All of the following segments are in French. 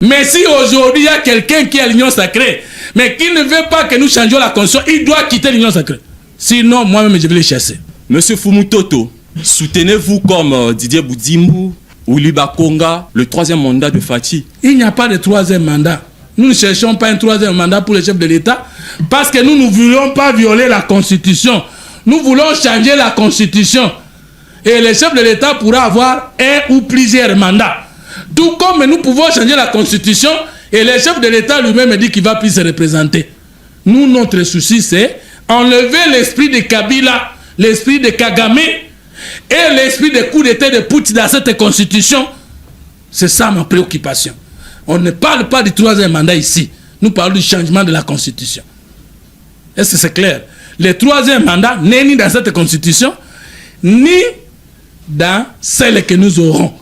Mais si aujourd'hui il y a quelqu'un qui est à l'Union sacrée, mais qui ne veut pas que nous changions la constitution, il doit quitter l'Union sacrée. Sinon, moi-même, je vais les chasser. Monsieur Fumutoto, soutenez-vous comme Didier Boudimou ou Libakonga le 3e mandat de Faty? Il n'y a pas de 3e mandat. Nous ne cherchons pas un 3e mandat pour le chef de l'État parce que nous ne voulons pas violer la Constitution. Nous voulons changer la Constitution. Et le chef de l'État pourra avoir un ou plusieurs mandats. Tout comme nous pouvons changer la Constitution et le chef de l'État lui-même dit qu'il va plus se représenter. Nous, notre souci, c'est enlever l'esprit de Kabila, l'esprit de Kagame et l'esprit de coup d'État de Poutine dans cette Constitution. C'est ça ma préoccupation. On ne parle pas du 3e mandat ici. Nous parlons du changement de la Constitution. Est-ce que c'est clair? Le 3e mandat n'est ni dans cette Constitution, ni dans celle que nous aurons.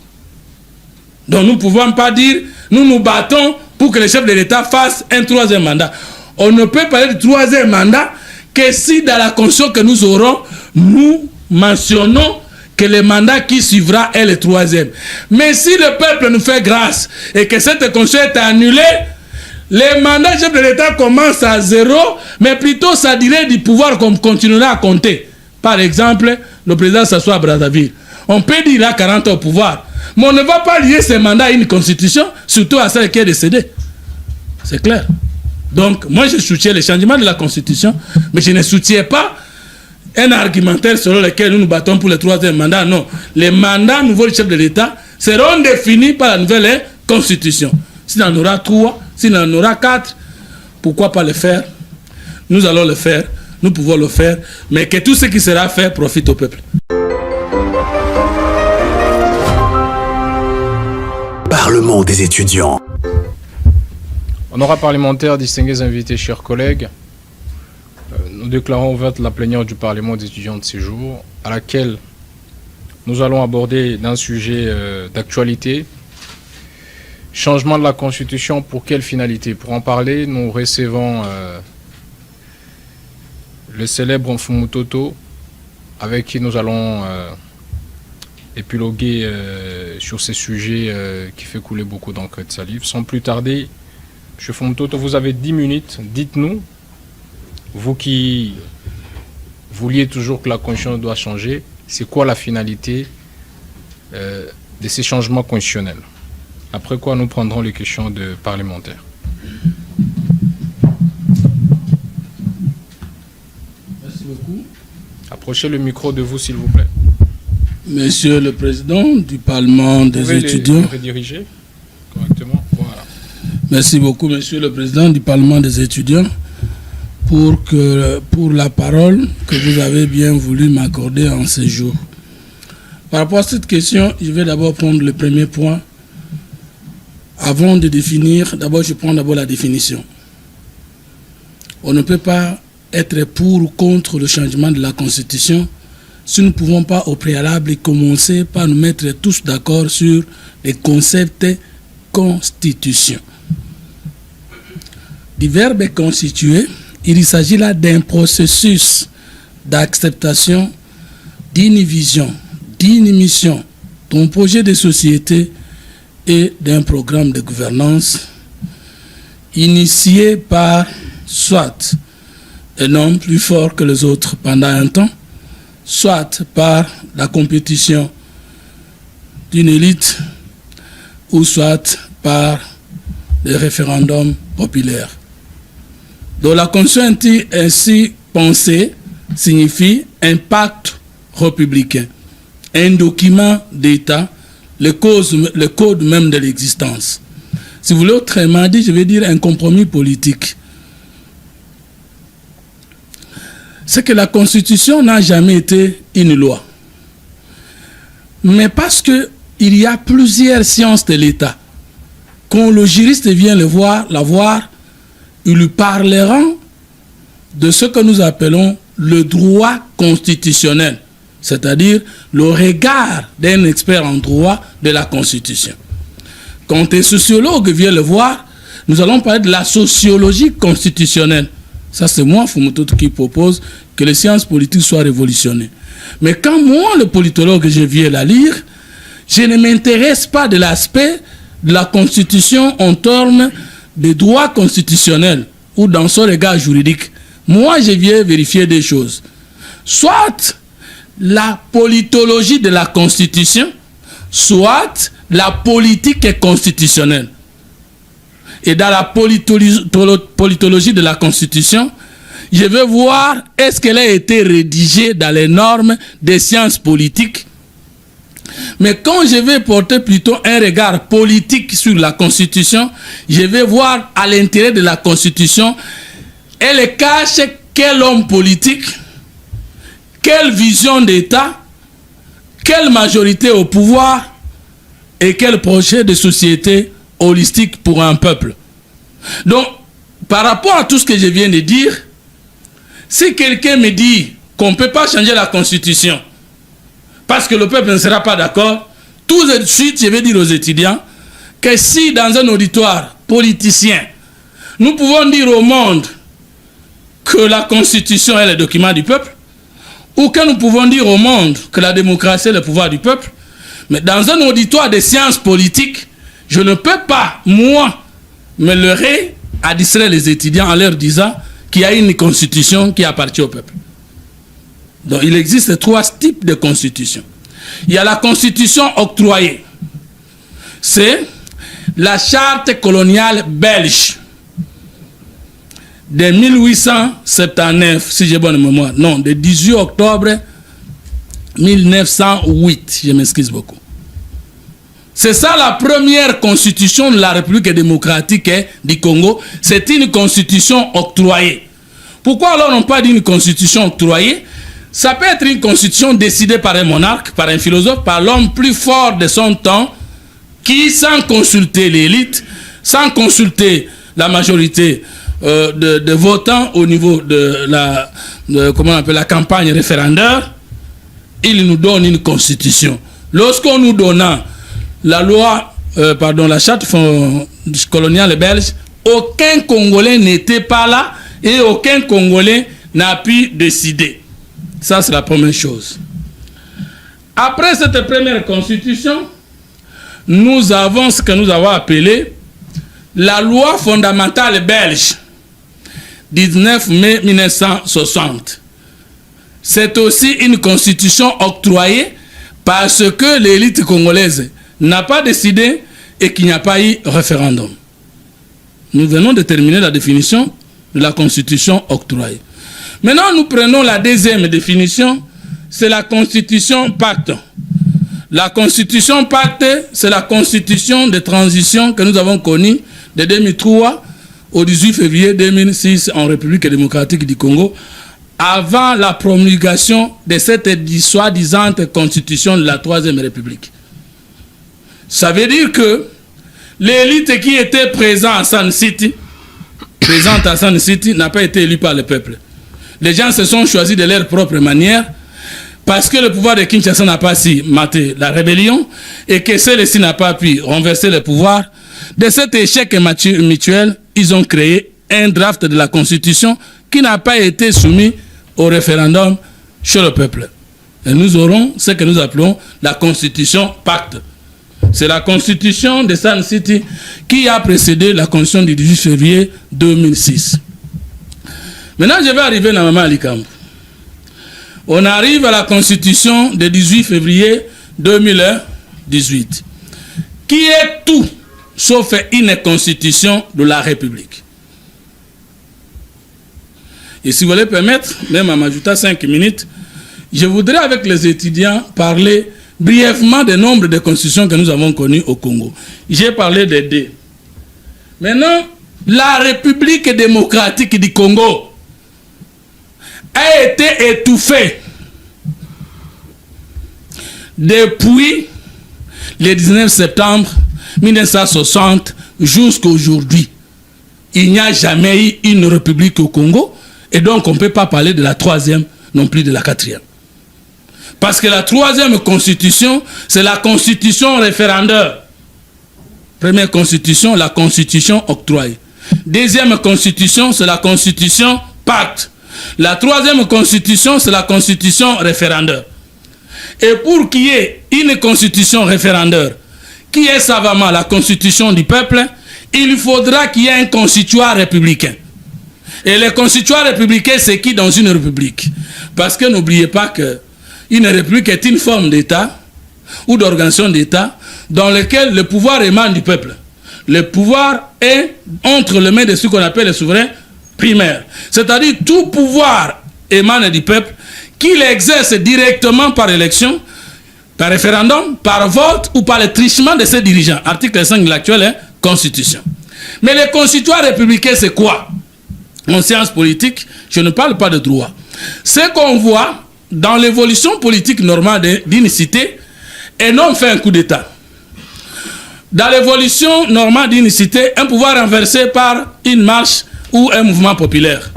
Donc nous ne pouvons pas dire, nous nous battons pour que le chef de l'État fasse un 3e mandat. On ne peut parler du 3e mandat que si dans la Constitution que nous aurons, nous mentionnons que le mandat qui suivra est le 3e. Mais si le peuple nous fait grâce et que cette Constitution est annulée, le mandat du chef de l'État commence à 0, mais plutôt sa durée du pouvoir continuera à compter. Par exemple, le président s'assoit à Brazzaville. On peut dire qu'il a 40 ans au pouvoir. Mais on ne va pas lier ce mandat à une constitution, surtout à celle qui est décédée. C'est clair. Donc, moi, je soutiens le changement de la constitution, mais je ne soutiens pas un argumentaire selon lequel nous nous battons pour le 3e mandat. Non. Les mandats nouveaux du chef de l'État seront définis par la nouvelle constitution. S'il en aura 3, s'il en aura 4, pourquoi pas le faire? Nous allons le faire, nous pouvons le faire, mais que tout ce qui sera fait profite au peuple. Parlement des étudiants. Honorables parlementaires, distingués invités, chers collègues, nous déclarons ouverte la plénière du Parlement des étudiants de ce jour, à laquelle nous allons aborder d'un sujet d'actualité. Changement de la Constitution, pour quelle finalité? Pour en parler, nous recevons le célèbre Fumutoto, avec qui nous allons épiloguer sur ces sujets qui fait couler beaucoup d'encre et de salive. Sans plus tarder, M. Fumutoto, vous avez 10 minutes. Dites-nous, vous qui vouliez toujours que la Constitution doit changer, c'est quoi la finalité de ces changements constitutionnels? Après quoi, nous prendrons les questions de parlementaires. Merci beaucoup. Approchez le micro de vous, s'il vous plaît. Monsieur le Président du Parlement des étudiants. Vous pouvez les rediriger correctement. Voilà. Merci beaucoup, Monsieur le Président du Parlement des étudiants, pour la parole que vous avez bien voulu m'accorder en ce jour. Par rapport à cette question, je vais d'abord prendre le premier point. Avant de définir, je prends d'abord la définition. On ne peut pas être pour ou contre le changement de la Constitution si nous ne pouvons pas au préalable commencer par nous mettre tous d'accord sur les concepts constitution. Du verbe constituer, il s'agit là d'un processus d'acceptation d'une vision, d'une mission, d'un projet de société et d'un programme de gouvernance initié par soit un homme plus fort que les autres pendant un temps, soit par la compétition d'une élite, ou soit par des référendums populaires. Donc la Constitution ainsi pensée signifie un pacte républicain, un document d'État, le code même de l'existence. Si vous voulez autrement dit, je vais dire un compromis politique. C'est que la Constitution n'a jamais été une loi. Mais parce qu'il y a plusieurs sciences de l'État, quand le juriste vient la voir, il lui parlera de ce que nous appelons le droit constitutionnel, c'est-à-dire le regard d'un expert en droit de la Constitution. Quand un sociologue vient le voir, nous allons parler de la sociologie constitutionnelle. Ça, c'est moi, Fumutoto, qui propose que les sciences politiques soient révolutionnées. Mais quand moi, le politologue, je viens la lire, je ne m'intéresse pas de l'aspect de la Constitution en termes de droit constitutionnel ou dans son regard juridique, moi je viens vérifier des choses. Soit la politologie de la Constitution, soit la politique constitutionnelle. Et dans la politologie de la Constitution, je vais voir est-ce qu'elle a été rédigée dans les normes des sciences politiques. Mais quand je vais porter plutôt un regard politique sur la Constitution, je vais voir à l'intérieur de la Constitution, elle cache quel homme politique, quelle vision d'État, quelle majorité au pouvoir et quel projet de société holistique pour un peuple. Donc, par rapport à tout ce que je viens de dire, si quelqu'un me dit qu'on ne peut pas changer la Constitution parce que le peuple ne sera pas d'accord, tout de suite, je vais dire aux étudiants que si dans un auditoire politicien, nous pouvons dire au monde que la Constitution est le document du peuple, ou que nous pouvons dire au monde que la démocratie est le pouvoir du peuple, mais dans un auditoire de sciences politiques, je ne peux pas, moi, me leurrer à distraire les étudiants en leur disant qu'il y a une constitution qui appartient au peuple. Donc il existe 3 types de constitution. Il y a la constitution octroyée. C'est la charte coloniale belge de 1879, si j'ai bonne mémoire. Non, de 18 octobre 1908. Je m'excuse beaucoup. C'est ça la première constitution de la République démocratique du Congo. C'est une constitution octroyée. Pourquoi alors on parle d'une constitution octroyée? Ça peut être une constitution décidée par un monarque, par un philosophe, par l'homme plus fort de son temps, qui, sans consulter l'élite, sans consulter la majorité de votants au niveau de la, comment on appelle, la campagne référendaire, il nous donne une constitution. Lorsqu'on nous donna la loi, la charte coloniale belge, aucun Congolais n'était pas là et aucun Congolais n'a pu décider. Ça, c'est la première chose. Après cette première constitution, nous avons ce que nous avons appelé la loi fondamentale belge, 19 mai 1960. C'est aussi une constitution octroyée parce que l'élite congolaise n'a pas décidé et qu'il n'y a pas eu référendum. Nous venons de terminer la définition de la constitution octroyée. Maintenant, nous prenons la deuxième définition, c'est la constitution pacte. La constitution pacte, c'est la constitution de transition que nous avons connue de 2003 au 18 février 2006 en République démocratique du Congo, avant la promulgation de cette soi-disant constitution de la Troisième République. Ça veut dire que l'élite qui était présente à Sun City, n'a pas été élue par le peuple. Les gens se sont choisis de leur propre manière parce que le pouvoir de Kinshasa n'a pas su mater la rébellion et que celle-ci n'a pas pu renverser le pouvoir. De cet échec mutuel, ils ont créé un draft de la Constitution qui n'a pas été soumis au référendum chez le peuple. Et nous aurons ce que nous appelons la Constitution pacte. C'est la Constitution de Sun City qui a précédé la Constitution du 18 février 2006. Maintenant, je vais arriver à Maman Alikambo. On arrive à la Constitution du 18 février 2018, qui est tout sauf une constitution de la République. Et si vous voulez permettre, même à m'ajouter 5 minutes, je voudrais avec les étudiants parler brièvement des nombres de constitutions que nous avons connues au Congo. J'ai parlé des 2. Maintenant, la République démocratique du Congo a été étouffée depuis le 19 septembre 1960 jusqu'à aujourd'hui. Il n'y a jamais eu une république au Congo et donc on ne peut pas parler de la 3e non plus de la 4e. Parce que la 3e constitution, c'est la constitution référendaire. Première constitution, la constitution octroyée. Deuxième constitution, c'est la constitution pacte. La 3e constitution, c'est la constitution référendaire. Et pour qu'il y ait une constitution référendaire qui est savamment la constitution du peuple, il faudra qu'il y ait un constituant républicain. Et le constituant républicain, c'est qui dans une république? Parce que n'oubliez pas qu'une république est une forme d'État ou d'organisation d'État dans lequel le pouvoir émane du peuple. Le pouvoir est entre les mains de ce qu'on appelle les souverains primaires. C'est-à-dire tout pouvoir émane du peuple qu'il exerce directement par élection, par référendum, par vote ou par le trichement de ses dirigeants. Article 5 de l'actuelle Constitution. Mais le constituant républicain, c'est quoi? En sciences politiques, je ne parle pas de droit. Ce qu'on voit dans l'évolution politique normale d'une cité, un homme fait un coup d'État. Dans l'évolution normale d'une cité, un pouvoir renversé par une marche ou un mouvement populaire.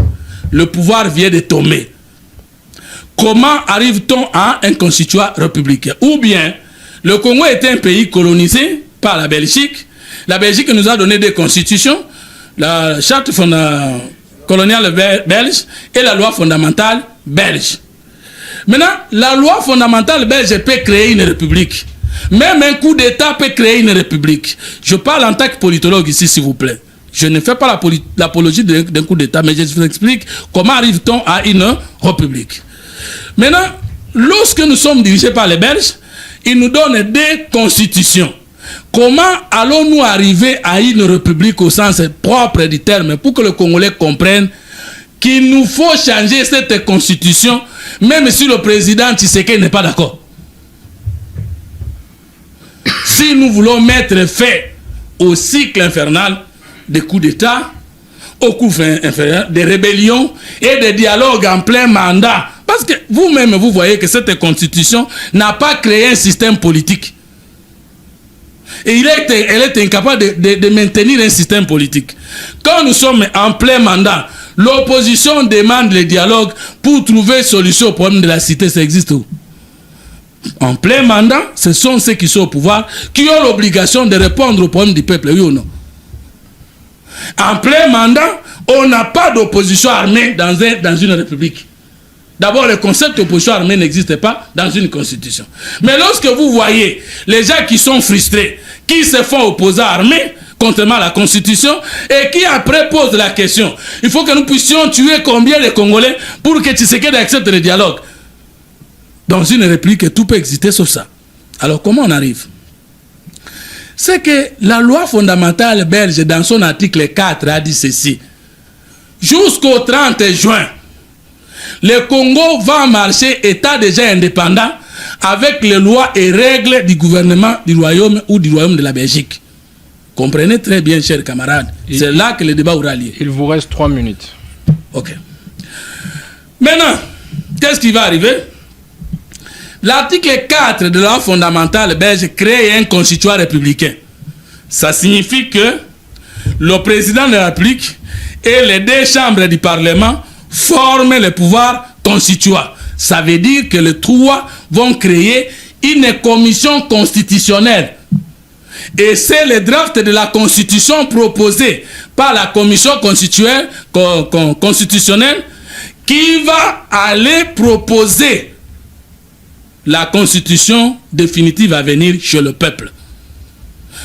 Le pouvoir vient de tomber. Comment arrive-t-on à un constituant républicain? Ou bien, le Congo était un pays colonisé par la Belgique. La Belgique nous a donné des constitutions, la charte coloniale belge et la loi fondamentale belge. Maintenant, la loi fondamentale belge peut créer une république. Même un coup d'État peut créer une république. Je parle en tant que politologue ici, s'il vous plaît. Je ne fais pas l'apologie d'un coup d'État, mais je vous explique comment arrive-t-on à une république. Maintenant, lorsque nous sommes dirigés par les Belges, ils nous donnent des constitutions. Comment allons-nous arriver à une république au sens propre du terme pour que le Congolais comprenne qu'il nous faut changer cette constitution, même si le président Tshisekedi n'est pas d'accord? Si nous voulons mettre fin au cycle infernal des coups d'État, au coup infernal des rébellions et des dialogues en plein mandat, parce que vous-même, vous voyez que cette constitution n'a pas créé un système politique. Et elle est incapable de maintenir un système politique. Quand nous sommes en plein mandat, l'opposition demande le dialogue pour trouver solution au problème de la cité. Ça existe où? En plein mandat, ce sont ceux qui sont au pouvoir qui ont l'obligation de répondre au problème du peuple, oui ou non? En plein mandat, on n'a pas d'opposition armée dans une république. D'abord, le concept d'opposition armée n'existe pas dans une constitution. Mais lorsque vous voyez les gens qui sont frustrés, qui se font opposer à l'armée, contrairement à la constitution, et qui après posent la question, il faut que nous puissions tuer combien de Congolais pour que Tshisekedi accepte le dialogue. Dans une république, tout peut exister sauf ça. Alors comment on arrive? C'est que la loi fondamentale belge, dans son article 4, a dit ceci. Jusqu'au 30 juin, le Congo va marcher état déjà indépendant avec les lois et règles du gouvernement du royaume ou du royaume de la Belgique. Comprenez très bien, chers camarades. C'est là que le débat aura lieu. Il vous reste 3 minutes. Ok. Maintenant, qu'est-ce qui va arriver? L'article 4 de la loi fondamentale belge crée un constituant républicain. Ça signifie que le président de la République et les 2 chambres du Parlement forment le pouvoir constituant. Ça veut dire que les 3 vont créer une commission constitutionnelle. Et c'est le draft de la constitution proposée par la commission constitutionnelle qui va aller proposer la constitution définitive à venir chez le peuple.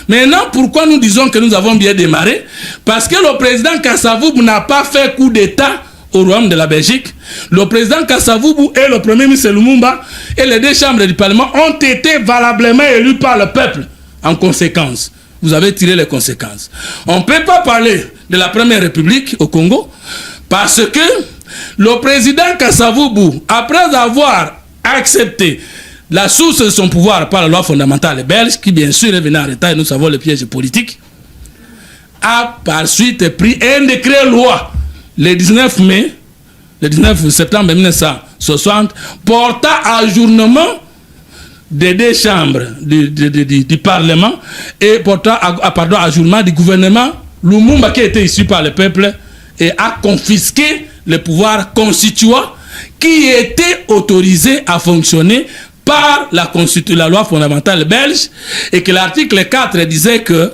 Maintenant, pourquoi nous disons que nous avons bien démarré? Parce que le président Kasavubu n'a pas fait coup d'État au royaume de la Belgique. Le président Kasavubu et le premier ministre Lumumba et les 2 chambres du Parlement ont été valablement élus par le peuple. En conséquence, vous avez tiré les conséquences. On ne peut pas parler de la première république au Congo parce que le président Kasavubu, après avoir accepté la source de son pouvoir par la loi fondamentale belge, qui bien sûr est venue en retard et nous savons le piège politique, a par suite pris un décret loi le 19 septembre 1960 portant ajournement des 2 chambres du Parlement et portant ajournement du gouvernement Lumumba qui était issu par le peuple et a confisqué le pouvoir constituant qui était autorisé à fonctionner par la loi fondamentale belge et que l'article 4 disait que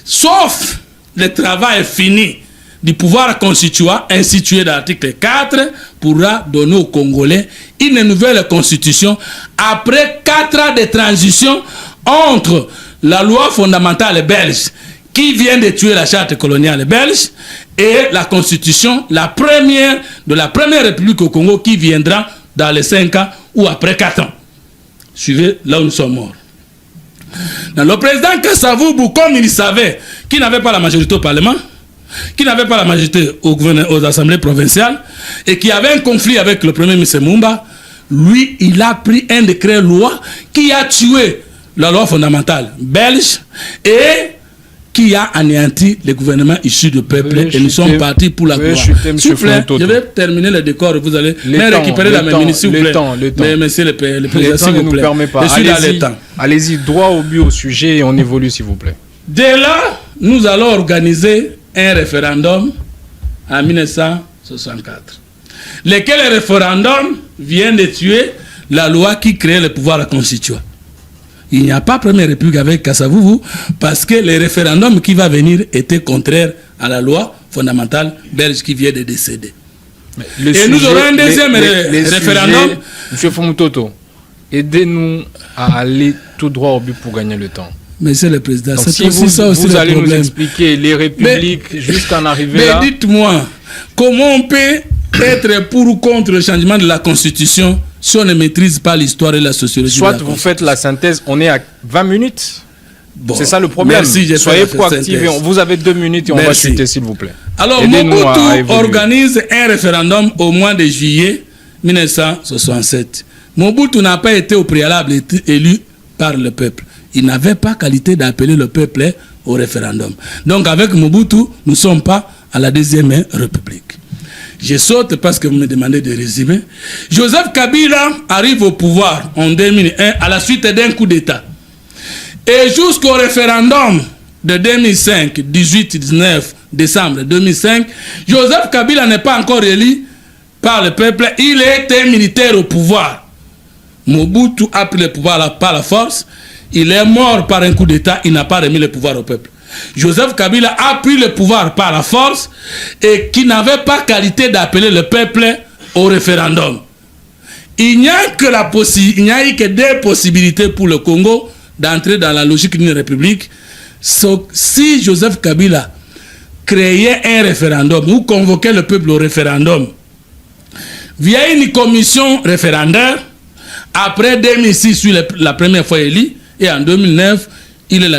sauf le travail fini du pouvoir constituant institué dans l'article 4 pourra donner aux Congolais une nouvelle constitution après 4 ans de transition entre la loi fondamentale belge qui vient de tuer la charte coloniale belge et la constitution, la première de la première république au Congo qui viendra dans les 5 ans ou après 4 ans. Suivez là où nous sommes morts. Le président Kasavubu, comme il savait qu'il n'avait pas la majorité au Parlement, qu'il n'avait pas la majorité aux assemblées provinciales et qu'il y avait un conflit avec le premier ministre Mumba, lui, il a pris un décret loi qui a tué la loi fondamentale belge et qui a anéanti le gouvernement issu du peuple et nous sommes partis pour la gloire. S'il vous plaît, je vais terminer le décor et vous allez récupérer la même ministre, s'il vous plaît. Mais monsieur le président, s'il vous plaît. Je suis dans le temps. Allez-y, droit au but au sujet et on évolue, s'il vous plaît. Dès là, nous allons organiser un référendum en 1964. Lequel référendum vient de tuer la loi qui crée le pouvoir constituant. Il n'y a pas première république avec Kasavubu parce que le référendum qui va venir était contraire à la loi fondamentale belge qui vient de décéder. Et nous aurons un deuxième référendum. Monsieur Fumutoto, aidez-nous à aller tout droit au but pour gagner le temps. Monsieur le Président, c'est si aussi ça aussi vous allez nous expliquer les républiques jusqu'à en arriver là. Mais dites-moi, comment on peut être pour ou contre le changement de la Constitution si on ne maîtrise pas l'histoire et la sociologie? Soit vous faites la synthèse, on est à 20 minutes. Bon, c'est ça le problème. Merci, soyez proactifs. Vous avez 2 minutes et on va chuter, s'il vous plaît. Alors, Mobutu organise un référendum au mois de juillet 1967. Mobutu n'a pas été au préalable élu par le peuple. Il n'avait pas qualité d'appeler le peuple au référendum. Donc, avec Mobutu, nous ne sommes pas à la deuxième république. Je saute parce que vous me demandez de résumer. Joseph Kabila arrive au pouvoir en 2001 à la suite d'un coup d'État. Et jusqu'au référendum de 2005, 18-19 décembre 2005, Joseph Kabila n'est pas encore élu par le peuple. Il était militaire au pouvoir. Mobutu a pris le pouvoir par la force. Il est mort par un coup d'État. Il n'a pas remis le pouvoir au peuple. Joseph Kabila a pris le pouvoir par la force et qui n'avait pas qualité d'appeler le peuple au référendum. Il n'y a eu que 2 possibilités pour le Congo d'entrer dans la logique d'une république. Si Joseph Kabila créait un référendum ou convoquait le peuple au référendum via une commission référendaire, après 2006, il est la première fois élu et en 2009, il est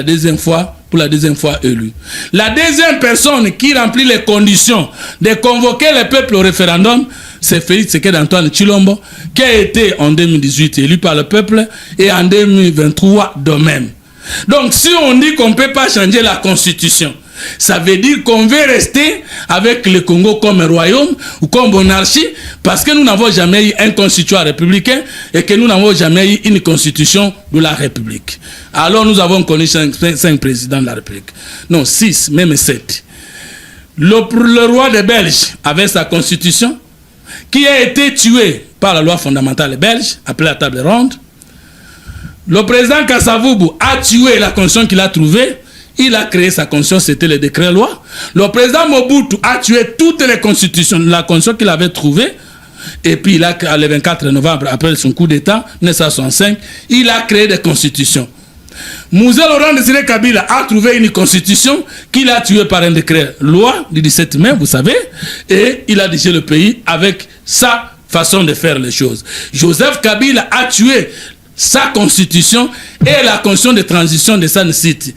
pour la deuxième fois élu. La deuxième personne qui remplit les conditions de convoquer le peuple au référendum, c'est Félix Tshisekedi-Antoine Tshilombo, qui a été en 2018 élu par le peuple et en 2023 de même. Donc si on dit qu'on ne peut pas changer la constitution, ça veut dire qu'on veut rester avec le Congo comme un royaume ou comme monarchie parce que nous n'avons jamais eu un constituant républicain et que nous n'avons jamais eu une constitution de la République. Alors nous avons connu 5 présidents de la République. Non, 6, même 7. Le roi des Belges avait sa constitution qui a été tuée par la loi fondamentale belge, appelée la table ronde. Le président Kasavubu a tué la constitution qu'il a trouvée. Il a créé sa constitution, c'était le décret loi. Le président Mobutu a tué toutes les constitutions, la constitution qu'il avait trouvée. Et puis, le 24 novembre, après son coup d'État, 1965, il a créé des constitutions. Mouzé Laurent Désiré Kabila a trouvé une constitution qu'il a tuée par un décret loi du 17 mai, vous savez, et il a dirigé le pays avec sa façon de faire les choses. Joseph Kabila a tué sa constitution et la constitution de transition de San City.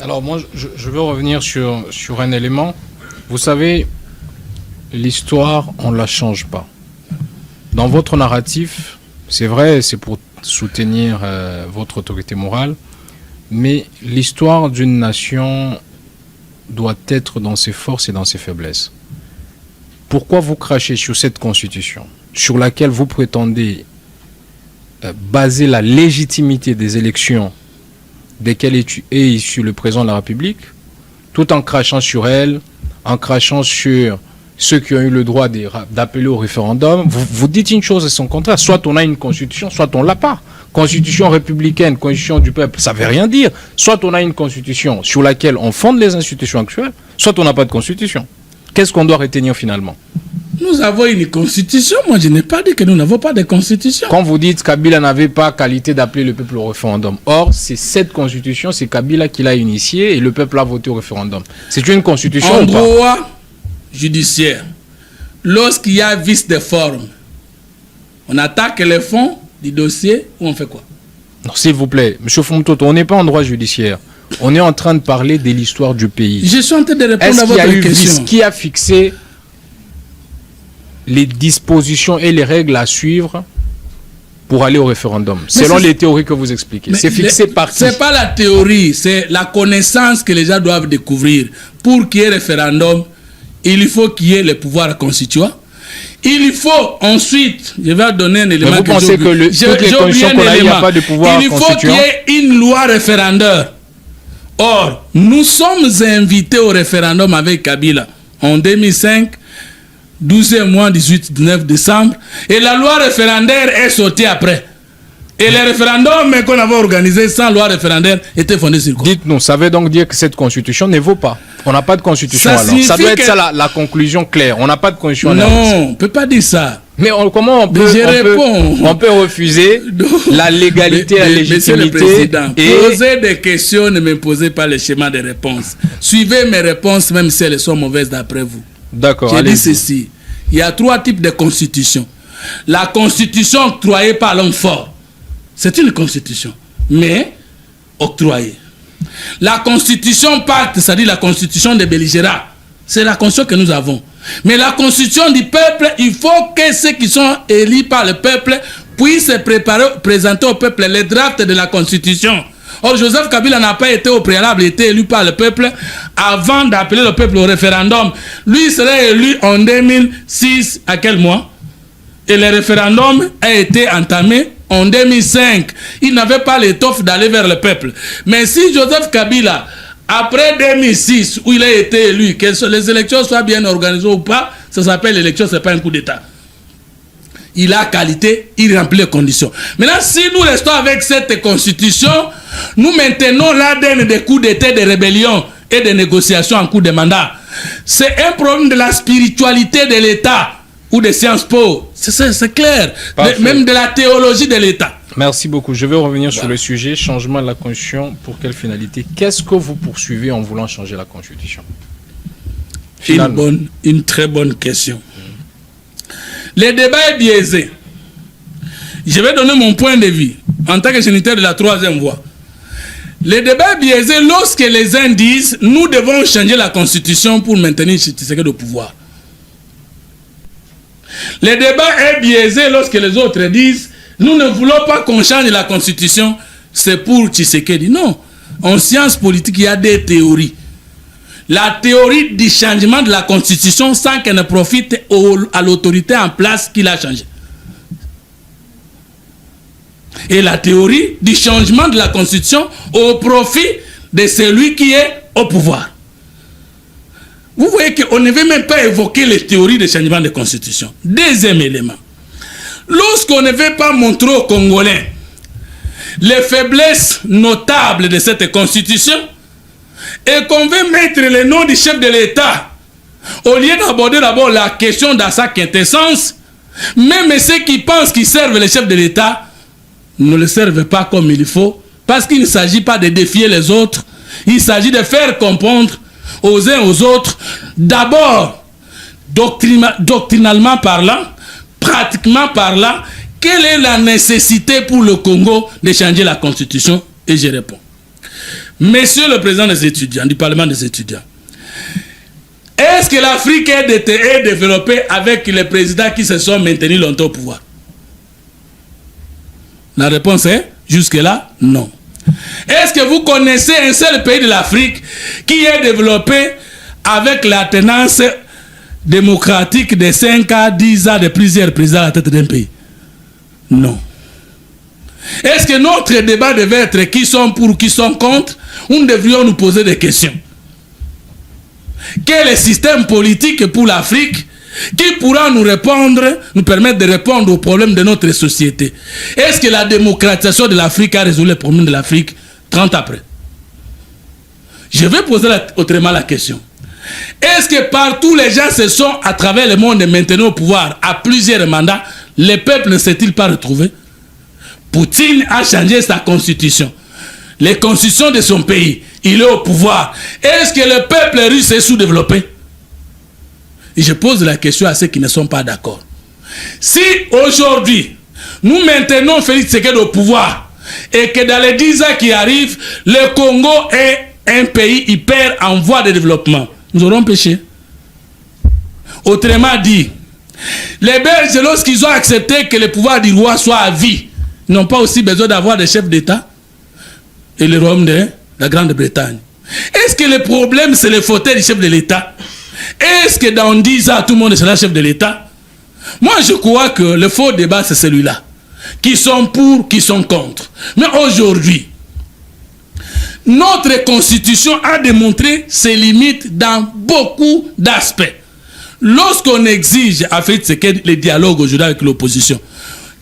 Alors moi, je veux revenir sur un élément. Vous savez, l'histoire, on ne la change pas. Dans votre narratif, c'est vrai, c'est pour soutenir votre autorité morale, mais l'histoire d'une nation doit être dans ses forces et dans ses faiblesses. Pourquoi vous crachez sur cette constitution, sur laquelle vous prétendez baser la légitimité des élections desquelles est issu le président de la République, tout en crachant sur elle, en crachant sur ceux qui ont eu le droit d'appeler au référendum? Vous dites une chose et son contraire. Soit on a une constitution, soit on ne l'a pas. Constitution républicaine, constitution du peuple, ça ne veut rien dire. Soit on a une constitution sur laquelle on fonde les institutions actuelles, soit on n'a pas de constitution. Qu'est-ce qu'on doit retenir finalement? Nous avons une constitution. Moi, je n'ai pas dit que nous n'avons pas de constitution. Quand vous dites Kabila n'avait pas qualité d'appeler le peuple au référendum, or, c'est cette constitution, c'est Kabila qui l'a initiée et le peuple a voté au référendum. C'est une constitution En ou pas? droit judiciaire, lorsqu'il y a vice de forme, on attaque les fonds du dossier ou on fait quoi? Non, s'il vous plaît, M. Fumtoto, on n'est pas en droit judiciaire. On est en train de parler de l'histoire du pays. Je suis en train de répondre Est-ce à qu'il y a votre eu question. qui a fixé les dispositions et les règles à suivre pour aller au référendum, selon les théories que vous expliquez? C'est fixé par qui? C'est pas la théorie, c'est la connaissance que les gens doivent découvrir. Pour qu'il y ait référendum, il faut qu'il y ait le pouvoir constituant. Il faut ensuite, je vais donner un élément. Mais vous pensez que toutes les conditions qu'on a, il n'y a pas de pouvoir constituant? Il faut qu'il y ait une loi référendaire. Or, nous sommes invités au référendum avec Kabila en 2005, 12e mois, 18-19 décembre, et la loi référendaire est sortie après. Et les référendums qu'on avait organisés sans loi référendaire étaient fondés sur quoi? Dites-nous, ça veut donc dire que cette constitution ne vaut pas. On n'a pas de constitution alors. Ça doit être ça la conclusion claire. On n'a pas de constitution. Non, on ne peut pas dire ça. Mais comment on peut refuser la légalité, la légitimité? Monsieur le Président, posez des questions, ne me posez pas les schémas de réponse. Suivez mes réponses, même si elles sont mauvaises d'après vous. D'accord. J'ai dit ceci. Il y a 3 types de constitutions. La constitution octroyée par l'homme fort, c'est une constitution, mais octroyée. La constitution pacte, c'est-à-dire la constitution des belligérants, c'est la constitution que nous avons. Mais la constitution du peuple, il faut que ceux qui sont élus par le peuple puissent présenter au peuple les drafts de la constitution. Or, Joseph Kabila n'a pas été au préalable, été élu par le peuple avant d'appeler le peuple au référendum. Lui serait élu en 2006, à quel mois? Et le référendum a été entamé en 2005. Il n'avait pas l'étoffe d'aller vers le peuple. Mais si Joseph Kabila, après 2006, où il a été élu, que les élections soient bien organisées ou pas, ça s'appelle l'élection, ce n'est pas un coup d'État. Il a qualité, il remplit les conditions. Maintenant, si nous restons avec cette constitution, nous maintenons l'ADN des coups d'État, des rébellions et des négociations en cours de mandat. C'est un problème de la spiritualité de l'État ou des Sciences Po. C'est clair. Même de la théologie de l'État. Merci beaucoup. Je vais revenir sur le sujet. Changement de la Constitution, pour quelle finalité? Qu'est-ce que vous poursuivez en voulant changer la Constitution? Une très bonne question. Le débat est biaisé. Je vais donner mon point de vue en tant que géniteur de la 3e voie. Le débat est biaisé lorsque les uns disent nous devons changer la Constitution pour maintenir Tshisekedi au pouvoir. Le débat est biaisé lorsque les autres disent nous ne voulons pas qu'on change la Constitution, c'est pour Tshisekedi. Non. En sciences politiques, il y a des théories. La théorie du changement de la Constitution sans qu'elle ne profite à l'autorité en place qui l'a changée. Et la théorie du changement de la Constitution au profit de celui qui est au pouvoir. Vous voyez qu'on ne veut même pas évoquer les théories de changement de Constitution. Deuxième élément. Lorsqu'on ne veut pas montrer aux Congolais les faiblesses notables de cette Constitution, et qu'on veut mettre le nom du chef de l'État, au lieu d'aborder d'abord la question dans sa quintessence, même ceux qui pensent qu'ils servent le chef de l'État ne le servent pas comme il faut, parce qu'il ne s'agit pas de défier les autres, il s'agit de faire comprendre aux uns aux autres, d'abord, doctrinalement parlant, pratiquement parlant, quelle est la nécessité pour le Congo de changer la Constitution? Et je réponds. Monsieur le président des étudiants, du Parlement des étudiants, est-ce que l'Afrique est développée avec les présidents qui se sont maintenus longtemps au pouvoir? La réponse est, jusque-là, non. Est-ce que vous connaissez un seul pays de l'Afrique qui est développé avec la tenance démocratique de 5 à 10 ans de plusieurs présidents à la tête d'un pays? Non. Est-ce que notre débat devait être qui sont pour, qui sont contre? Nous devrions nous poser des questions. Quel est le système politique pour l'Afrique qui pourra nous répondre, nous permettre de répondre aux problèmes de notre société? Est-ce que la démocratisation de l'Afrique a résolu les problèmes de l'Afrique 30 ans après? Je vais poser autrement la question. Est-ce que partout les gens se sont à travers le monde maintenus au pouvoir à plusieurs mandats, le peuple ne s'est-il pas retrouvé? Poutine a changé sa constitution, les constitutions de son pays, il est au pouvoir. Est-ce que le peuple russe est sous-développé? Et je pose la question à ceux qui ne sont pas d'accord. Si aujourd'hui, nous maintenons Félix Tshisekedi au pouvoir et que dans les 10 ans qui arrivent, le Congo est un pays hyper en voie de développement, nous aurons péché. Autrement dit, les Belges, lorsqu'ils ont accepté que le pouvoir du roi soit à vie, n'ont pas aussi besoin d'avoir des chefs d'État et le royaume de la Grande-Bretagne. Est-ce que le problème, c'est le fauteuil du chef de l'État? Est-ce que dans 10 ans, tout le monde sera chef de l'État? Moi, je crois que le faux débat, c'est celui-là. Qui sont pour, qui sont contre. Mais aujourd'hui, notre constitution a démontré ses limites dans beaucoup d'aspects. Lorsqu'on exige à Félix Tshisekedi le dialogue aujourd'hui avec l'opposition,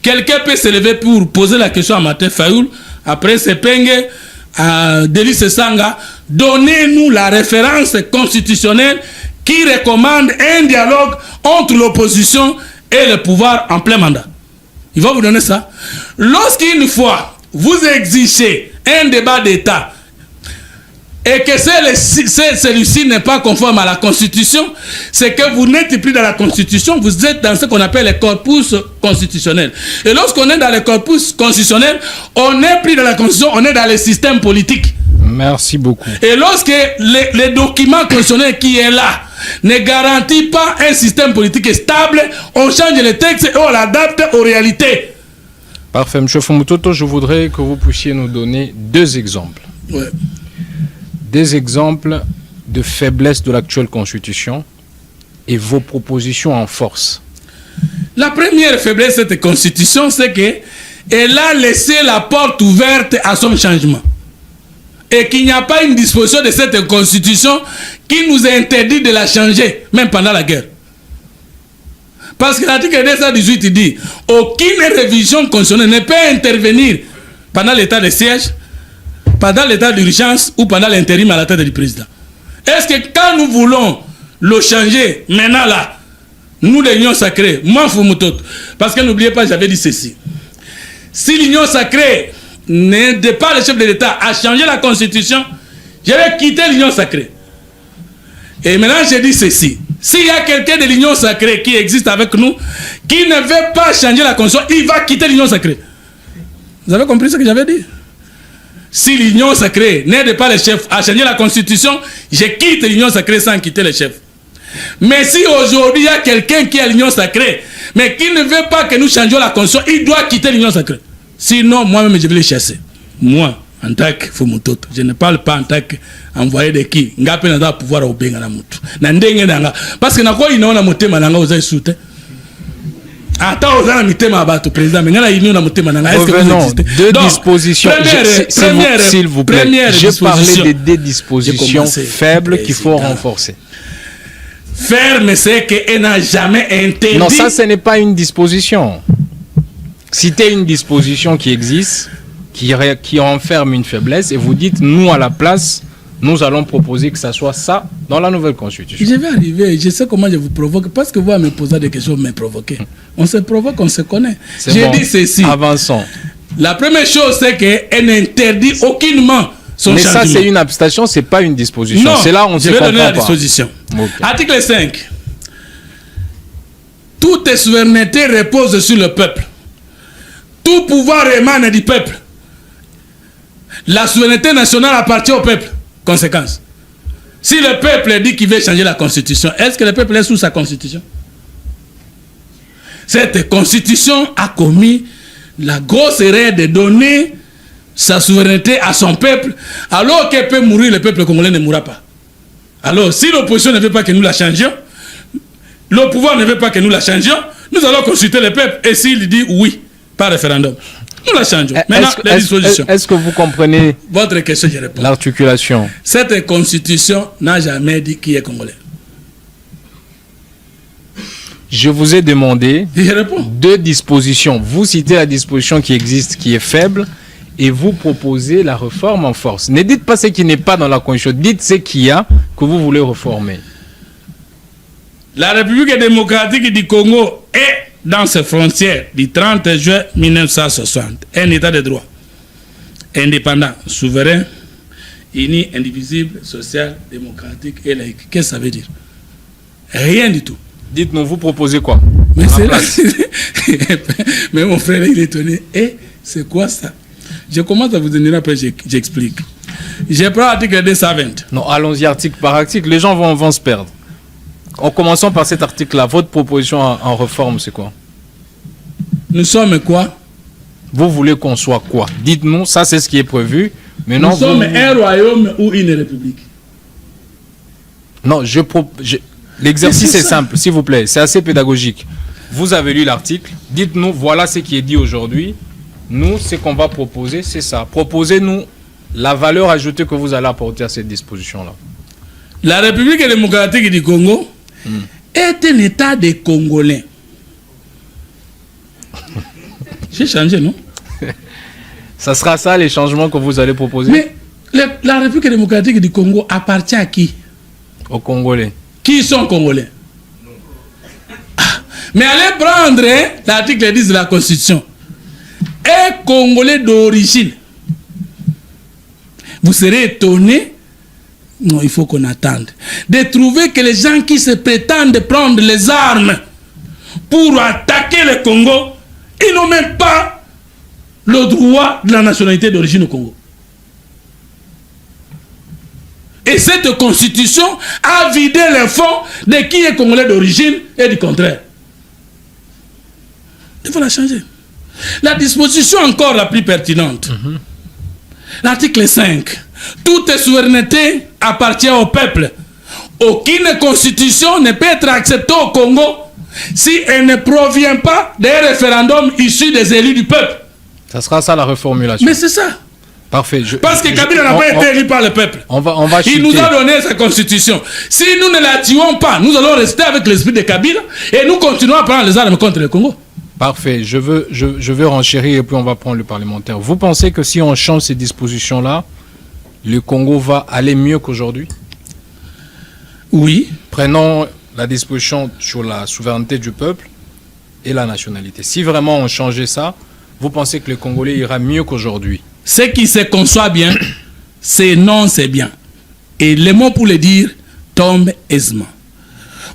quelqu'un peut se lever pour poser la question à Martin Fayoul, après Sepenge, à Délice Sanga, donnez-nous la référence constitutionnelle qui recommande un dialogue entre l'opposition et le pouvoir en plein mandat. Il va vous donner ça. Lorsqu'une fois vous exigez un débat d'État et que celui-ci n'est pas conforme à la Constitution, c'est que vous n'êtes plus dans la Constitution, vous êtes dans ce qu'on appelle le corpus constitutionnel. Et lorsqu'on est dans le corpus constitutionnel, on n'est plus dans la Constitution, on est dans le système politique. Merci beaucoup. Et lorsque le document constitutionnel qui est là ne garantit pas un système politique stable, on change le texte et on l'adapte aux réalités. Parfait. M. Fumutoto, je voudrais que vous puissiez nous donner 2 exemples. Ouais. Des exemples de faiblesse de l'actuelle constitution et vos propositions en force. La première faiblesse de cette constitution, c'est qu'elle a laissé la porte ouverte à son changement. Et qu'il n'y a pas une disposition de cette constitution qui nous interdit de la changer, même pendant la guerre. Parce que l'article 218 dit aucune révision constitutionnelle ne peut intervenir pendant l'état de siège, pendant l'état d'urgence ou pendant l'intérim à la tête du président. Est-ce que quand nous voulons le changer, maintenant là, nous l'Union sacrée, moi Fumutoto, parce que n'oubliez pas, j'avais dit ceci. Si l'Union sacrée n'aide pas le chef de l'État à changer la constitution, je vais quitter l'Union sacrée. Et maintenant je dis ceci. S'il y a quelqu'un de l'Union sacrée qui existe avec nous, qui ne veut pas changer la constitution, il va quitter l'Union sacrée. Vous avez compris ce que j'avais dit? Si l'Union sacrée n'aide pas le chef à changer la constitution, je quitte l'Union sacrée sans quitter le chef. Mais si aujourd'hui il y a quelqu'un qui est à l'Union sacrée, mais qui ne veut pas que nous changions la constitution, il doit quitter l'Union sacrée. Sinon, moi-même, je vais les chasser. Moi, en tant que Fumutoto, je ne parle pas en tant qu'envoyé de qui. Je n'ai pas pouvoir obéir à la moutou. Parce que je n'ai pas motema nanga oza soute. Ata oza na mitema abato président, mais ngana ino na motema nanga. Est-ce que vous existez? 2 dispositions. S'il vous plaît, j'ai parlé des 2 dispositions faibles qu'il faut renforcer. Ferme, c'est qu'elle n'a jamais interdit. Non, ça, ce n'est pas une disposition. Citez une disposition qui existe, qui enferme une faiblesse, et vous dites, nous, à la place, nous allons proposer que ça soit ça dans la nouvelle constitution. Je vais arriver, je sais comment je vous provoque, parce que vous me posez des questions, vous me provoquez. On se provoque, on se connaît. J'ai dit ceci. Avançons. La première chose, c'est qu'elle n'interdit aucunement son mais changement. Ça, c'est une abstention, c'est pas une disposition. C'est là où on se comprend pas. Je vais donner la disposition. Okay. Article 5. Toute souveraineté repose sur le peuple. Tout pouvoir émane du peuple. La souveraineté nationale appartient au peuple. Conséquence. Si le peuple dit qu'il veut changer la constitution, est-ce que le peuple est sous sa constitution? Cette constitution a commis la grosse erreur de donner sa souveraineté à son peuple, alors qu'elle peut mourir, le peuple congolais ne mourra pas. Alors, si l'opposition ne veut pas que nous la changions, le pouvoir ne veut pas que nous la changions, nous allons consulter le peuple, et s'il dit oui, par référendum, nous la changeons. Maintenant, les dispositions. Est-ce que vous comprenez votre question? Je réponds. L'articulation. Cette constitution n'a jamais dit qui est congolais. Je vous ai demandé je réponds. 2 dispositions. Vous citez la disposition qui existe, qui est faible, et vous proposez la réforme en force. Ne dites pas ce qui n'est pas dans la Constitution, dites ce qu'il y a que vous voulez réformer. La République démocratique du Congo est dans ses frontières du 30 juin 1960. Un État de droit, indépendant, souverain, uni, indivisible, social, démocratique et laïque. Qu'est-ce que ça veut dire? Rien du tout. Dites-nous, vous proposez quoi? Mais c'est là. Mais mon frère, il est étonné. Et c'est quoi ça? Je commence à vous donner après, j'explique. Je prends l'article 220. Non, allons-y article par article. Les gens vont se perdre. En commençant par cet article-là, votre proposition en réforme, c'est quoi? Nous sommes quoi? Vous voulez qu'on soit quoi? Dites-nous, ça c'est ce qui est prévu. Mais non, nous sommes un royaume ou une république. Non, l'exercice est simple, s'il vous plaît. C'est assez pédagogique. Vous avez lu l'article. Dites-nous, voilà ce qui est dit aujourd'hui. Nous, ce qu'on va proposer, c'est ça. Proposez-nous la valeur ajoutée que vous allez apporter à cette disposition-là. La République démocratique du Congo est un État des Congolais. J'ai changé, non? Ça sera ça les changements que vous allez proposer? Mais la République démocratique du Congo appartient à qui? Aux Congolais. Qui sont Congolais? Mais allez prendre l'article 10 de la Constitution. Un Congolais d'origine. Vous serez étonné, non, il faut qu'on attende, de trouver que les gens qui se prétendent prendre les armes pour attaquer le Congo, ils n'ont même pas le droit de la nationalité d'origine au Congo. Et cette constitution a vidé les fonds de qui est Congolais d'origine et du contraire. Il faut la changer. La disposition encore la plus pertinente. L'article 5. Toute souveraineté appartient au peuple. Aucune constitution ne peut être acceptée au Congo si elle ne provient pas d'un référendum issu des élus du peuple. Ça sera ça la reformulation. Mais c'est ça. Parfait. Parce que Kabila n'a pas été élu par le peuple. On va Il nous a donné sa constitution. Si nous ne la tuons pas, nous allons rester avec l'esprit de Kabila et nous continuons à prendre les armes contre le Congo. Parfait. Je veux renchérir et puis on va prendre le parlementaire. Vous pensez que si on change ces dispositions-là, le Congo va aller mieux qu'aujourd'hui? Oui. Prenons la disposition sur la souveraineté du peuple et la nationalité. Si vraiment on changeait ça, vous pensez que le Congolais ira mieux qu'aujourd'hui? Ce qui se conçoit bien, c'est non, c'est bien. Et les mots pour le dire tombent aisément.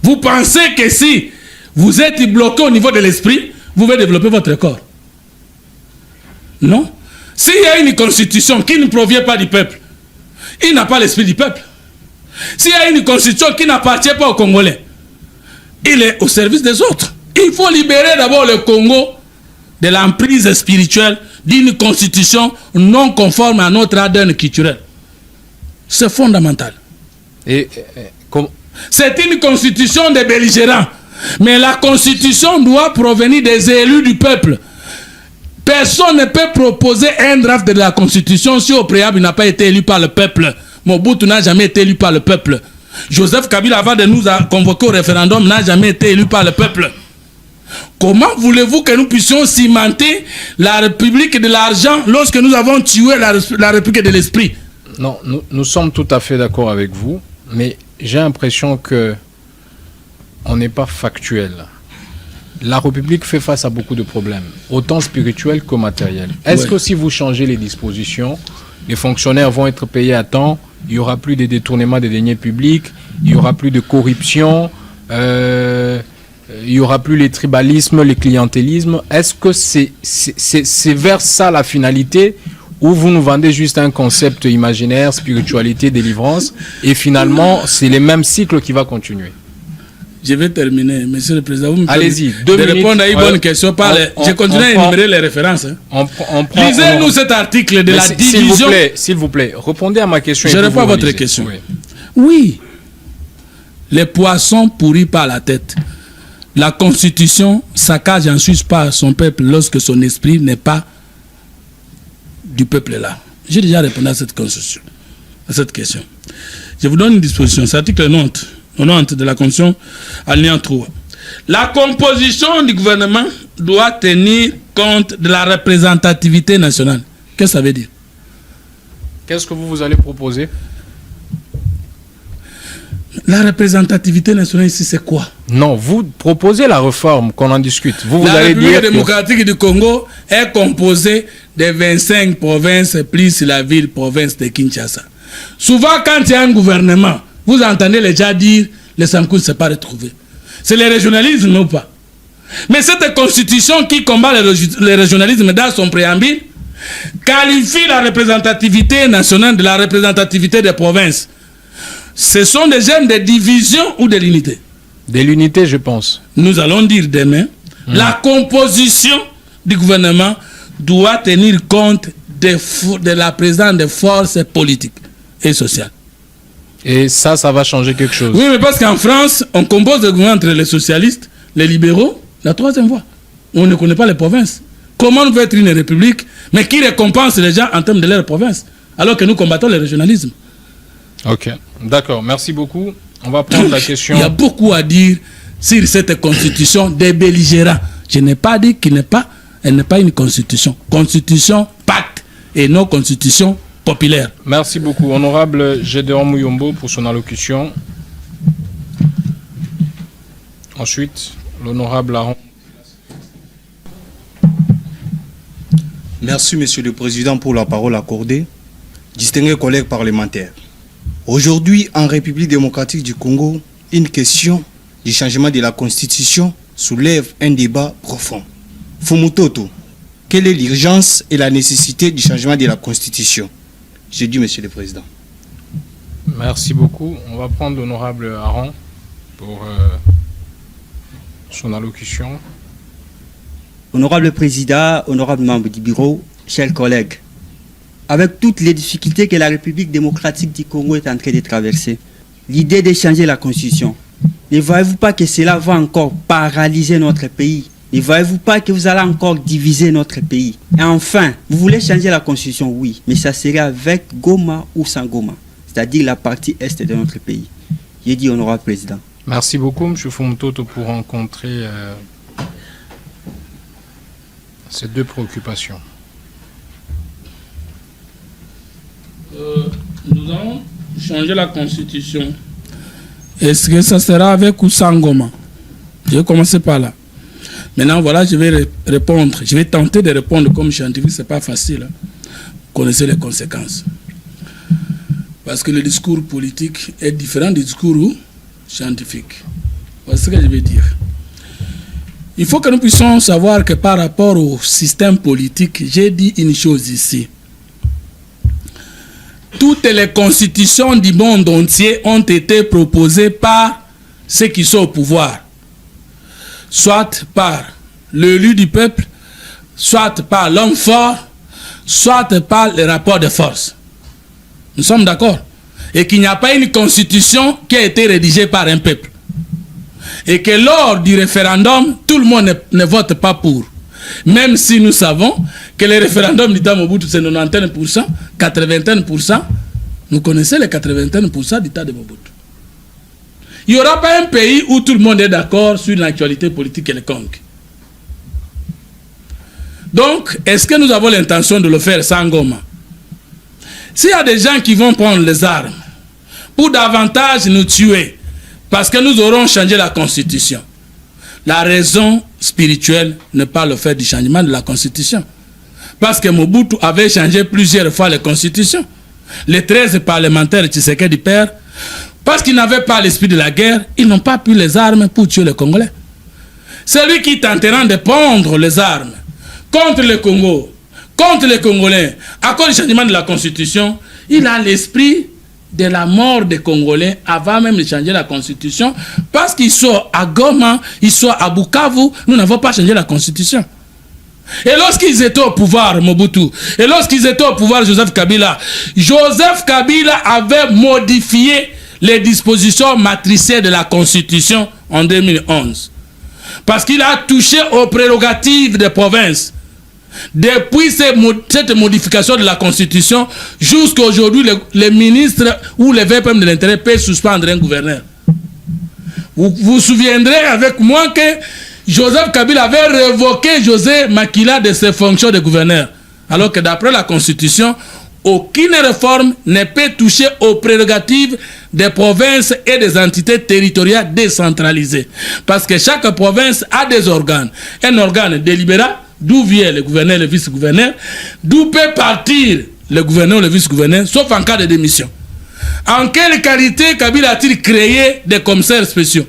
Vous pensez que si vous êtes bloqué au niveau de l'esprit, vous pouvez développer votre corps? Non. S'il y a une constitution qui ne provient pas du peuple, il n'a pas l'esprit du peuple. S'il y a une constitution qui n'appartient pas aux Congolais, il est au service des autres. Il faut libérer d'abord le Congo de l'emprise spirituelle d'une constitution non conforme à notre ADN culturel. C'est fondamental. C'est une constitution des belligérants. Mais la constitution doit provenir des élus du peuple. Personne ne peut proposer un draft de la constitution si au préalable il n'a pas été élu par le peuple. Mobutu n'a jamais été élu par le peuple. Joseph Kabila, avant de nous convoquer au référendum, n'a jamais été élu par le peuple. Comment voulez-vous que nous puissions cimenter la République de l'argent lorsque nous avons tué la République de l'esprit? Non, nous sommes tout à fait d'accord avec vous, mais j'ai l'impression que on n'est pas factuel. La République fait face à beaucoup de problèmes, autant spirituels que matériels. Est-ce que si vous changez les dispositions, les fonctionnaires vont être payés à temps, il n'y aura plus de détournement des deniers publics, il n'y aura plus de corruption, il n'y aura plus les tribalismes, les clientélismes? Est-ce que c'est vers ça la finalité, ou vous nous vendez juste un concept imaginaire, spiritualité, délivrance, et finalement c'est le même cycle qui va continuer? Je vais terminer, Monsieur le Président. Vous me allez-y, de répondre à une bonne question. Je continue à énumérer les références. Lisez-nous cet article de la division. S'il vous plaît, répondez à ma question. Je réponds à votre question. Oui. Les poissons pourris par la tête. La Constitution saccage en Suisse par son peuple lorsque son esprit n'est pas du peuple là. J'ai déjà répondu à cette Constitution, à cette question. Je vous donne une disposition. C'est l'article 90 de la Constitution, alinéa 3. La composition du gouvernement doit tenir compte de la représentativité nationale. Qu'est-ce que ça veut dire? Qu'est-ce que vous allez proposer? La représentativité nationale ici, c'est quoi? Non, vous proposez la réforme, qu'on en discute. Vous La allez République dire démocratique du Congo est composée de 25 provinces plus la ville-province de Kinshasa. Souvent, quand il y a un gouvernement, vous entendez les gens dire les Sankou ne s'est pas retrouvé. C'est le régionalisme ou pas? Mais cette constitution qui combat le régionalisme dans son préambule qualifie la représentativité nationale de la représentativité des provinces. Ce sont des gènes de division ou de l'unité? de l'unité, je pense. Nous allons dire demain, la composition du gouvernement doit tenir compte de la présence des forces politiques et sociales. Et ça va changer quelque chose. Oui, mais parce qu'en France, on compose le gouvernement entre les socialistes, les libéraux, la troisième voie. On ne connaît pas les provinces. Comment on veut être une république, mais qui récompense les gens en termes de leur province, alors que nous combattons le régionalisme? Ok, d'accord, merci beaucoup. On va prendre la question. Il y a beaucoup à dire sur cette constitution des belligérants. Je n'ai pas dit elle n'est pas une constitution. Constitution pacte et non constitution populaire. Merci beaucoup, honorable Gédéon Mouyombo, pour son allocution. Ensuite, l'honorable Aron. Merci, Monsieur le Président, pour la parole accordée. Distingués collègues parlementaires. Aujourd'hui, en République démocratique du Congo, une question du changement de la Constitution soulève un débat profond. Fumutoto, quelle est l'urgence et la nécessité du changement de la Constitution? J'ai dit, Monsieur le Président. Merci beaucoup. On va prendre l'honorable Aron pour son allocution. Honorable Président, honorable membre du bureau, chers collègues, avec toutes les difficultés que la République démocratique du Congo est en train de traverser, l'idée de changer la Constitution, ne voyez-vous pas que cela va encore paralyser notre pays? Ne voyez-vous pas que vous allez encore diviser notre pays? Et enfin, vous voulez changer la Constitution, oui, mais ça serait avec Goma ou sans Goma, c'est-à-dire la partie est de notre pays. J'ai dit, honorable Président. Merci beaucoup, M. Fumutoto, pour rencontrer ces deux préoccupations. Nous allons changer la constitution. Est-ce que ça sera avec ou sans Goma? Je vais commencer par là. Maintenant, voilà, je vais répondre. Je vais tenter de répondre comme scientifique, ce n'est pas facile. Vous connaissez les conséquences. Parce que le discours politique est différent du discours scientifique. Voilà ce que je vais dire. Il faut que nous puissions savoir que par rapport au système politique, j'ai dit une chose ici. Toutes les constitutions du monde entier ont été proposées par ceux qui sont au pouvoir. Soit par l'élu du peuple, soit par l'homme fort, soit par les rapports de force. Nous sommes d'accord? Et qu'il n'y a pas une constitution qui a été rédigée par un peuple. Et que lors du référendum, tout le monde ne vote pas pour. Même si nous savons que le référendum d'État Mobutu, c'est 91%, 81%. Nous connaissons les 81% d'État de Mobutu. Il n'y aura pas un pays où tout le monde est d'accord sur l'actualité politique quelconque. Donc, est-ce que nous avons l'intention de le faire sans Goma? S'il y a des gens qui vont prendre les armes pour davantage nous tuer, parce que nous aurons changé la Constitution, la raison spirituelle n'est pas le fait du changement de la Constitution. Parce que Mobutu avait changé plusieurs fois la Constitution. Les 13 parlementaires Tshisekedi père, parce qu'ils n'avaient pas l'esprit de la guerre, ils n'ont pas pris les armes pour tuer les Congolais. Celui qui tentera de prendre les armes contre le Congo, contre les Congolais, à cause du changement de la Constitution, il a l'esprit de la mort des Congolais avant même de changer la Constitution, parce qu'ils sont à Goma, ils sont à Bukavu, nous n'avons pas changé la Constitution. Et lorsqu'ils étaient au pouvoir, Mobutu, et lorsqu'ils étaient au pouvoir, Joseph Kabila avait modifié les dispositions matricielles de la Constitution en 2011. Parce qu'il a touché aux prérogatives des provinces. Depuis cette modification de la Constitution, jusqu'à aujourd'hui, les ministres ou les VPM de l'intérêt peuvent suspendre un gouverneur. Vous vous souviendrez avec moi que Joseph Kabila avait révoqué José Makila de ses fonctions de gouverneur. Alors que d'après la Constitution, aucune réforme ne peut toucher aux prérogatives des provinces et des entités territoriales décentralisées. Parce que chaque province a des organes. Un organe délibérant, d'où vient le gouverneur et le vice-gouverneur, d'où peut partir le gouverneur ou le vice-gouverneur, sauf en cas de démission. En quelle qualité Kabila a-t-il créé des commissaires spéciaux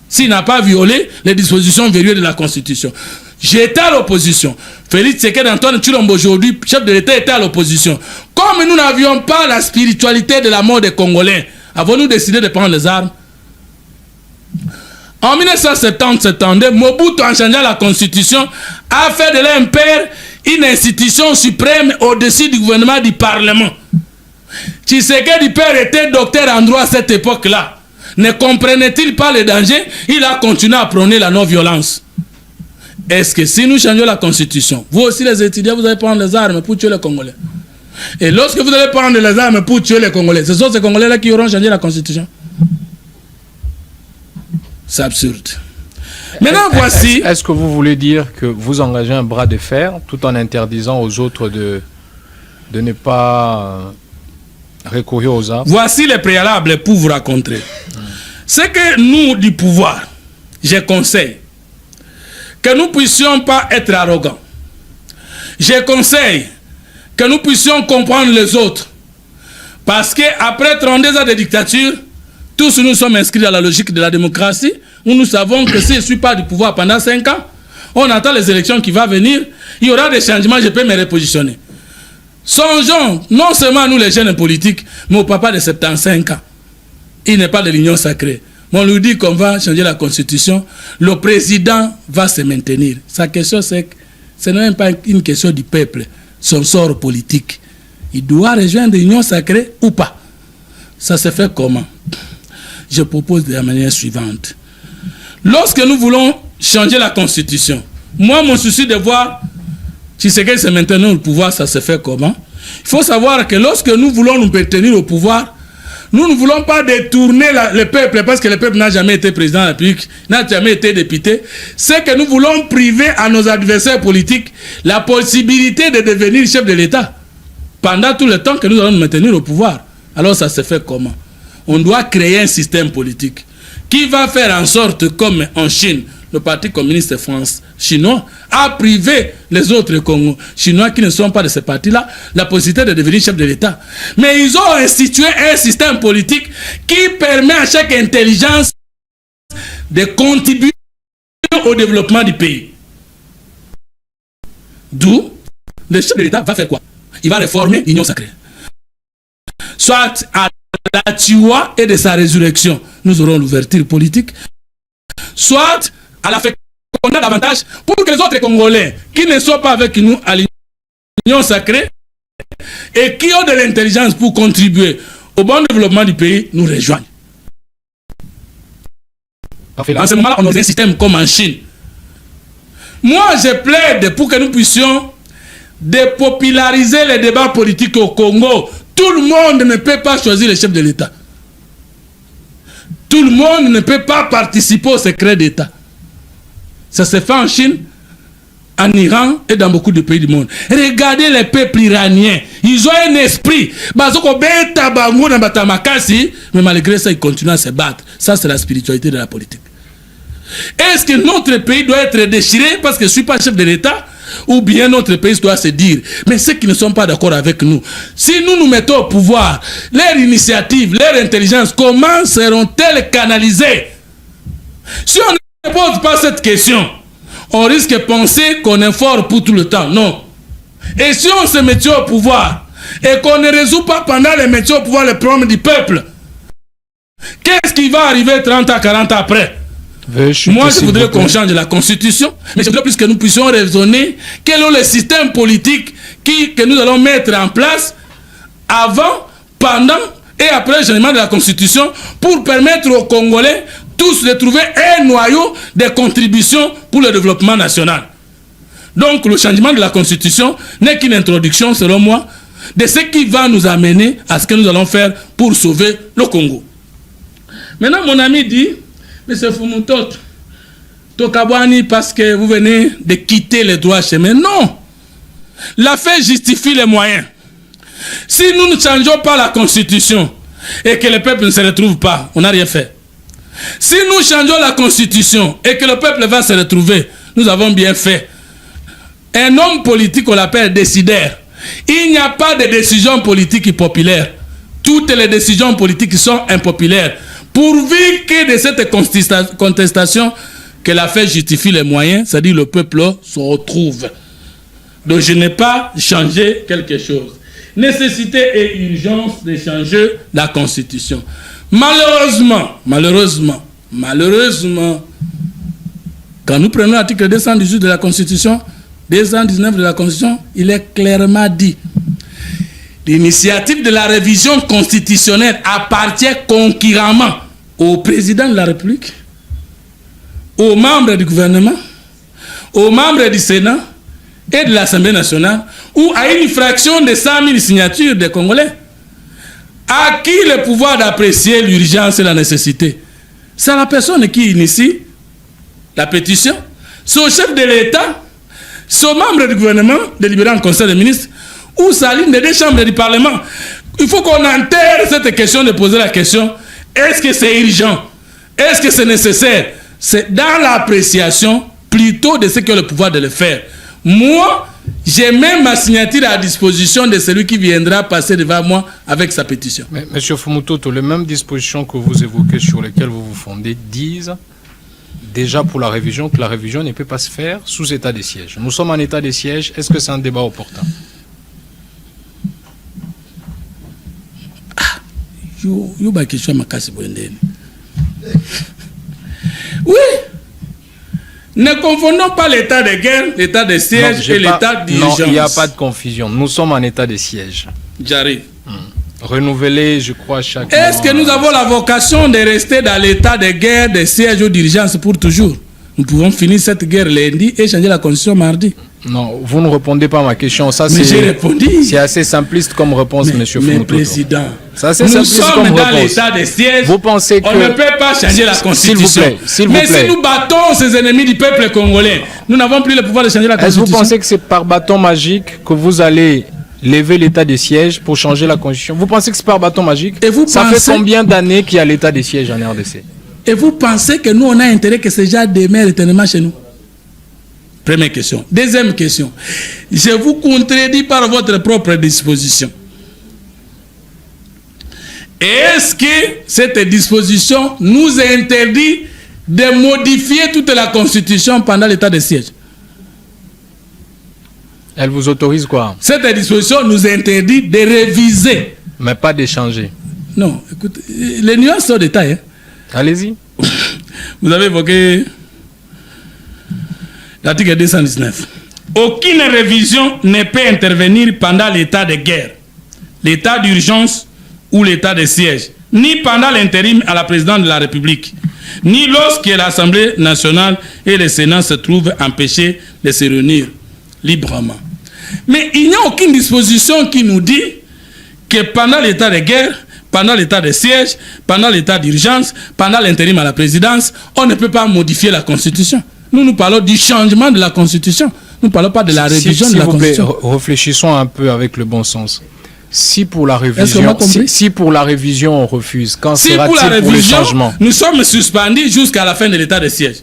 s'il n'a pas violé les dispositions verrouillées de la Constitution? J'étais à l'opposition. Félix Tshisekedi Antoine Tshilombo, aujourd'hui, chef de l'État, était à l'opposition. Comme nous n'avions pas la spiritualité de la mort des Congolais, avons-nous décidé de prendre les armes? En 1970-72, Mobutu, en changeant la Constitution, a fait de l'impère une institution suprême au-dessus du gouvernement du Parlement. Tshisekedi père était docteur en droit à cette époque-là. Ne comprenait-il pas le danger? Il a continué à prôner la non-violence. Est-ce que si nous changeons la Constitution, vous aussi les étudiants, vous allez prendre les armes pour tuer les Congolais? Et lorsque vous allez prendre les armes pour tuer les Congolais, ce sont ces Congolais-là qui auront changé la Constitution? C'est absurde. Maintenant, voici... Est-ce que vous voulez dire que vous engagez un bras de fer tout en interdisant aux autres de ne pas recourir aux armes? Voici les préalables pour vous raconter. C'est que nous, du pouvoir, je conseille que nous ne puissions pas être arrogants. Je conseille que nous puissions comprendre les autres. Parce qu'après 32 ans de dictature, tous nous sommes inscrits dans la logique de la démocratie, où nous savons que si je ne suis pas du pouvoir pendant 5 ans, on attend les élections qui vont venir, il y aura des changements, je peux me repositionner. Songeons, non seulement nous les jeunes politiques, mais au papa de 75 ans. Il n'est pas de l'union sacrée. Mais on lui dit qu'on va changer la constitution, le président va se maintenir. Sa question c'est que ce n'est même pas une question du peuple, son sort politique. Il doit rejoindre l'union sacrée ou pas. Ça se fait comment? Je propose de la manière suivante. Lorsque nous voulons changer la constitution, moi mon souci de voir Tshisekedi se maintenir au pouvoir, ça se fait comment? Il faut savoir que lorsque nous voulons nous maintenir au pouvoir, nous ne voulons pas détourner le peuple, parce que le peuple n'a jamais été président de la République, n'a jamais été député. C'est que nous voulons priver à nos adversaires politiques la possibilité de devenir chef de l'État pendant tout le temps que nous allons nous maintenir au pouvoir. Alors ça se fait comment? On doit créer un système politique qui va faire en sorte, comme en Chine, le Parti communiste chinois a privé les autres Congo chinois qui ne sont pas de ce parti-là la possibilité de devenir chef de l'État. Mais ils ont institué un système politique qui permet à chaque intelligence de contribuer au développement du pays. D'où le chef de l'État va faire quoi? Il va réformer l'union sacrée. Soit à la Tioua et de sa résurrection, nous aurons l'ouverture politique, soit à la fécondation davantage pour que les autres Congolais qui ne sont pas avec nous à l'union sacrée et qui ont de l'intelligence pour contribuer au bon développement du pays nous rejoignent. En ce moment-là, on a un système comme en Chine. Moi, je plaide pour que nous puissions dépopulariser les débats politiques au Congo. Tout le monde ne peut pas choisir le chef de l'État. Tout le monde ne peut pas participer au secret d'État. Ça se fait en Chine, en Iran et dans beaucoup de pays du monde. Regardez les peuples iraniens. Ils ont un esprit. Mais malgré ça, ils continuent à se battre. Ça, c'est la spiritualité de la politique. Est-ce que notre pays doit être déchiré parce que je ne suis pas chef de l'État? Ou bien notre pays doit se dire, mais ceux qui ne sont pas d'accord avec nous, si nous nous mettons au pouvoir, leur initiative, leur intelligence, comment seront-elles canalisées? Si on ne pose pas cette question, on risque de penser qu'on est fort pour tout le temps. Non. Et si on se mettait au pouvoir et qu'on ne résout pas pendant les métiers au pouvoir le problème du peuple, qu'est-ce qui va arriver 30 à 40 ans après? Moi, je voudrais qu'on change la constitution, mais je voudrais plus que nous puissions raisonner quel est le système politique que nous allons mettre en place avant, pendant et après le changement de la constitution pour permettre aux Congolais tous de trouver un noyau de contribution pour le développement national. Donc, le changement de la constitution n'est qu'une introduction, selon moi, de ce qui va nous amener à ce que nous allons faire pour sauver le Congo. Maintenant, mon ami dit, mais c'est Fumutot, Tokabwani, parce que vous venez de quitter les droits chemins. Non! La fin justifie les moyens. Si nous ne changeons pas la constitution et que le peuple ne se retrouve pas, on n'a rien fait. Si nous changeons la constitution et que le peuple va se retrouver, nous avons bien fait. Un homme politique, on l'appelle décideur. Il n'y a pas de décision politique populaire. Toutes les décisions politiques sont impopulaires. Pourvu que de cette contestation, que la fait justifie les moyens, c'est-à-dire le peuple se retrouve. Donc je n'ai pas changé quelque chose. Nécessité et urgence de changer la constitution. Malheureusement, quand nous prenons l'article 218 de la constitution, 219 de la constitution, il est clairement dit: l'initiative de la révision constitutionnelle appartient concurremment au président de la République, aux membres du gouvernement, aux membres du Sénat et de l'Assemblée nationale, ou à une fraction de 100 000 signatures des Congolais. À qui le pouvoir d'apprécier l'urgence et la nécessité? C'est la personne qui initie la pétition, son chef de l'État, son membre du gouvernement, délibéré en conseil des ministres, ou sa ligne des deux chambres du Parlement. Il faut qu'on enterre cette question de poser la question: est-ce que c'est urgent? Est-ce que c'est nécessaire? C'est dans l'appréciation plutôt de ce que le pouvoir de le faire. Moi, j'ai même ma signature à disposition de celui qui viendra passer devant moi avec sa pétition. Mais, Monsieur Fumutoto, les mêmes dispositions que vous évoquez, sur lesquelles vous vous fondez, disent déjà pour la révision que la révision ne peut pas se faire sous état de siège. Nous sommes en état de siège. Est-ce que c'est un débat opportun? Oui. Ne confondons pas l'état de guerre, l'état de siège et l'état d'urgence. Non, il n'y a pas de confusion. Nous sommes en état de siège. J'arrive. Renouvelé, je crois, chaque Est-ce que nous avons la vocation de rester dans l'état de guerre, de siège ou d'urgence pour toujours? Nous pouvons finir cette guerre lundi et changer la constitution mardi. Non, vous ne répondez pas à ma question. Ça, mais j'ai répondu. C'est assez simpliste comme réponse, Monsieur Fumutoto. Mais président, nous sommes dans l'état de siège. Vous pensez que... On ne peut pas changer la constitution. S'il vous plaît. Si nous battons ces ennemis du peuple congolais, nous n'avons plus le pouvoir de changer la constitution. Est-ce que vous pensez que c'est par bâton magique que vous allez lever l'état de siège pour changer la constitution? Vous pensez que c'est par bâton magique? Et vous Ça fait combien d'années qu'il y a l'état de siège en RDC? Et vous pensez que nous, on a intérêt que ces gens demeurent éternellement chez nous? Première question. Deuxième question. Je vous contredis par votre propre disposition. Est-ce que cette disposition nous interdit de modifier toute la Constitution pendant l'état de siège? Elle vous autorise quoi? Cette disposition nous interdit de réviser. Mais pas d'échanger. Non, écoute, les nuances sont détaillées. Hein? Allez-y. Vous avez évoqué l'article 219. Aucune révision ne peut intervenir pendant l'état de guerre, l'état d'urgence ou l'état de siège, ni pendant l'intérim à la présidence de la République, ni lorsque l'Assemblée nationale et le Sénat se trouvent empêchés de se réunir librement. Mais il n'y a aucune disposition qui nous dit que pendant l'état de guerre, pendant l'état de siège, pendant l'état d'urgence, pendant l'intérim à la présidence, on ne peut pas modifier la Constitution. Nous parlons du changement de la Constitution. Nous ne parlons pas de la révision de la Constitution. Réfléchissons un peu avec le bon sens. Si pour la révision, si pour la révision on refuse, quand sera-t-il pour le changement? Nous sommes suspendus jusqu'à la fin de l'état de siège.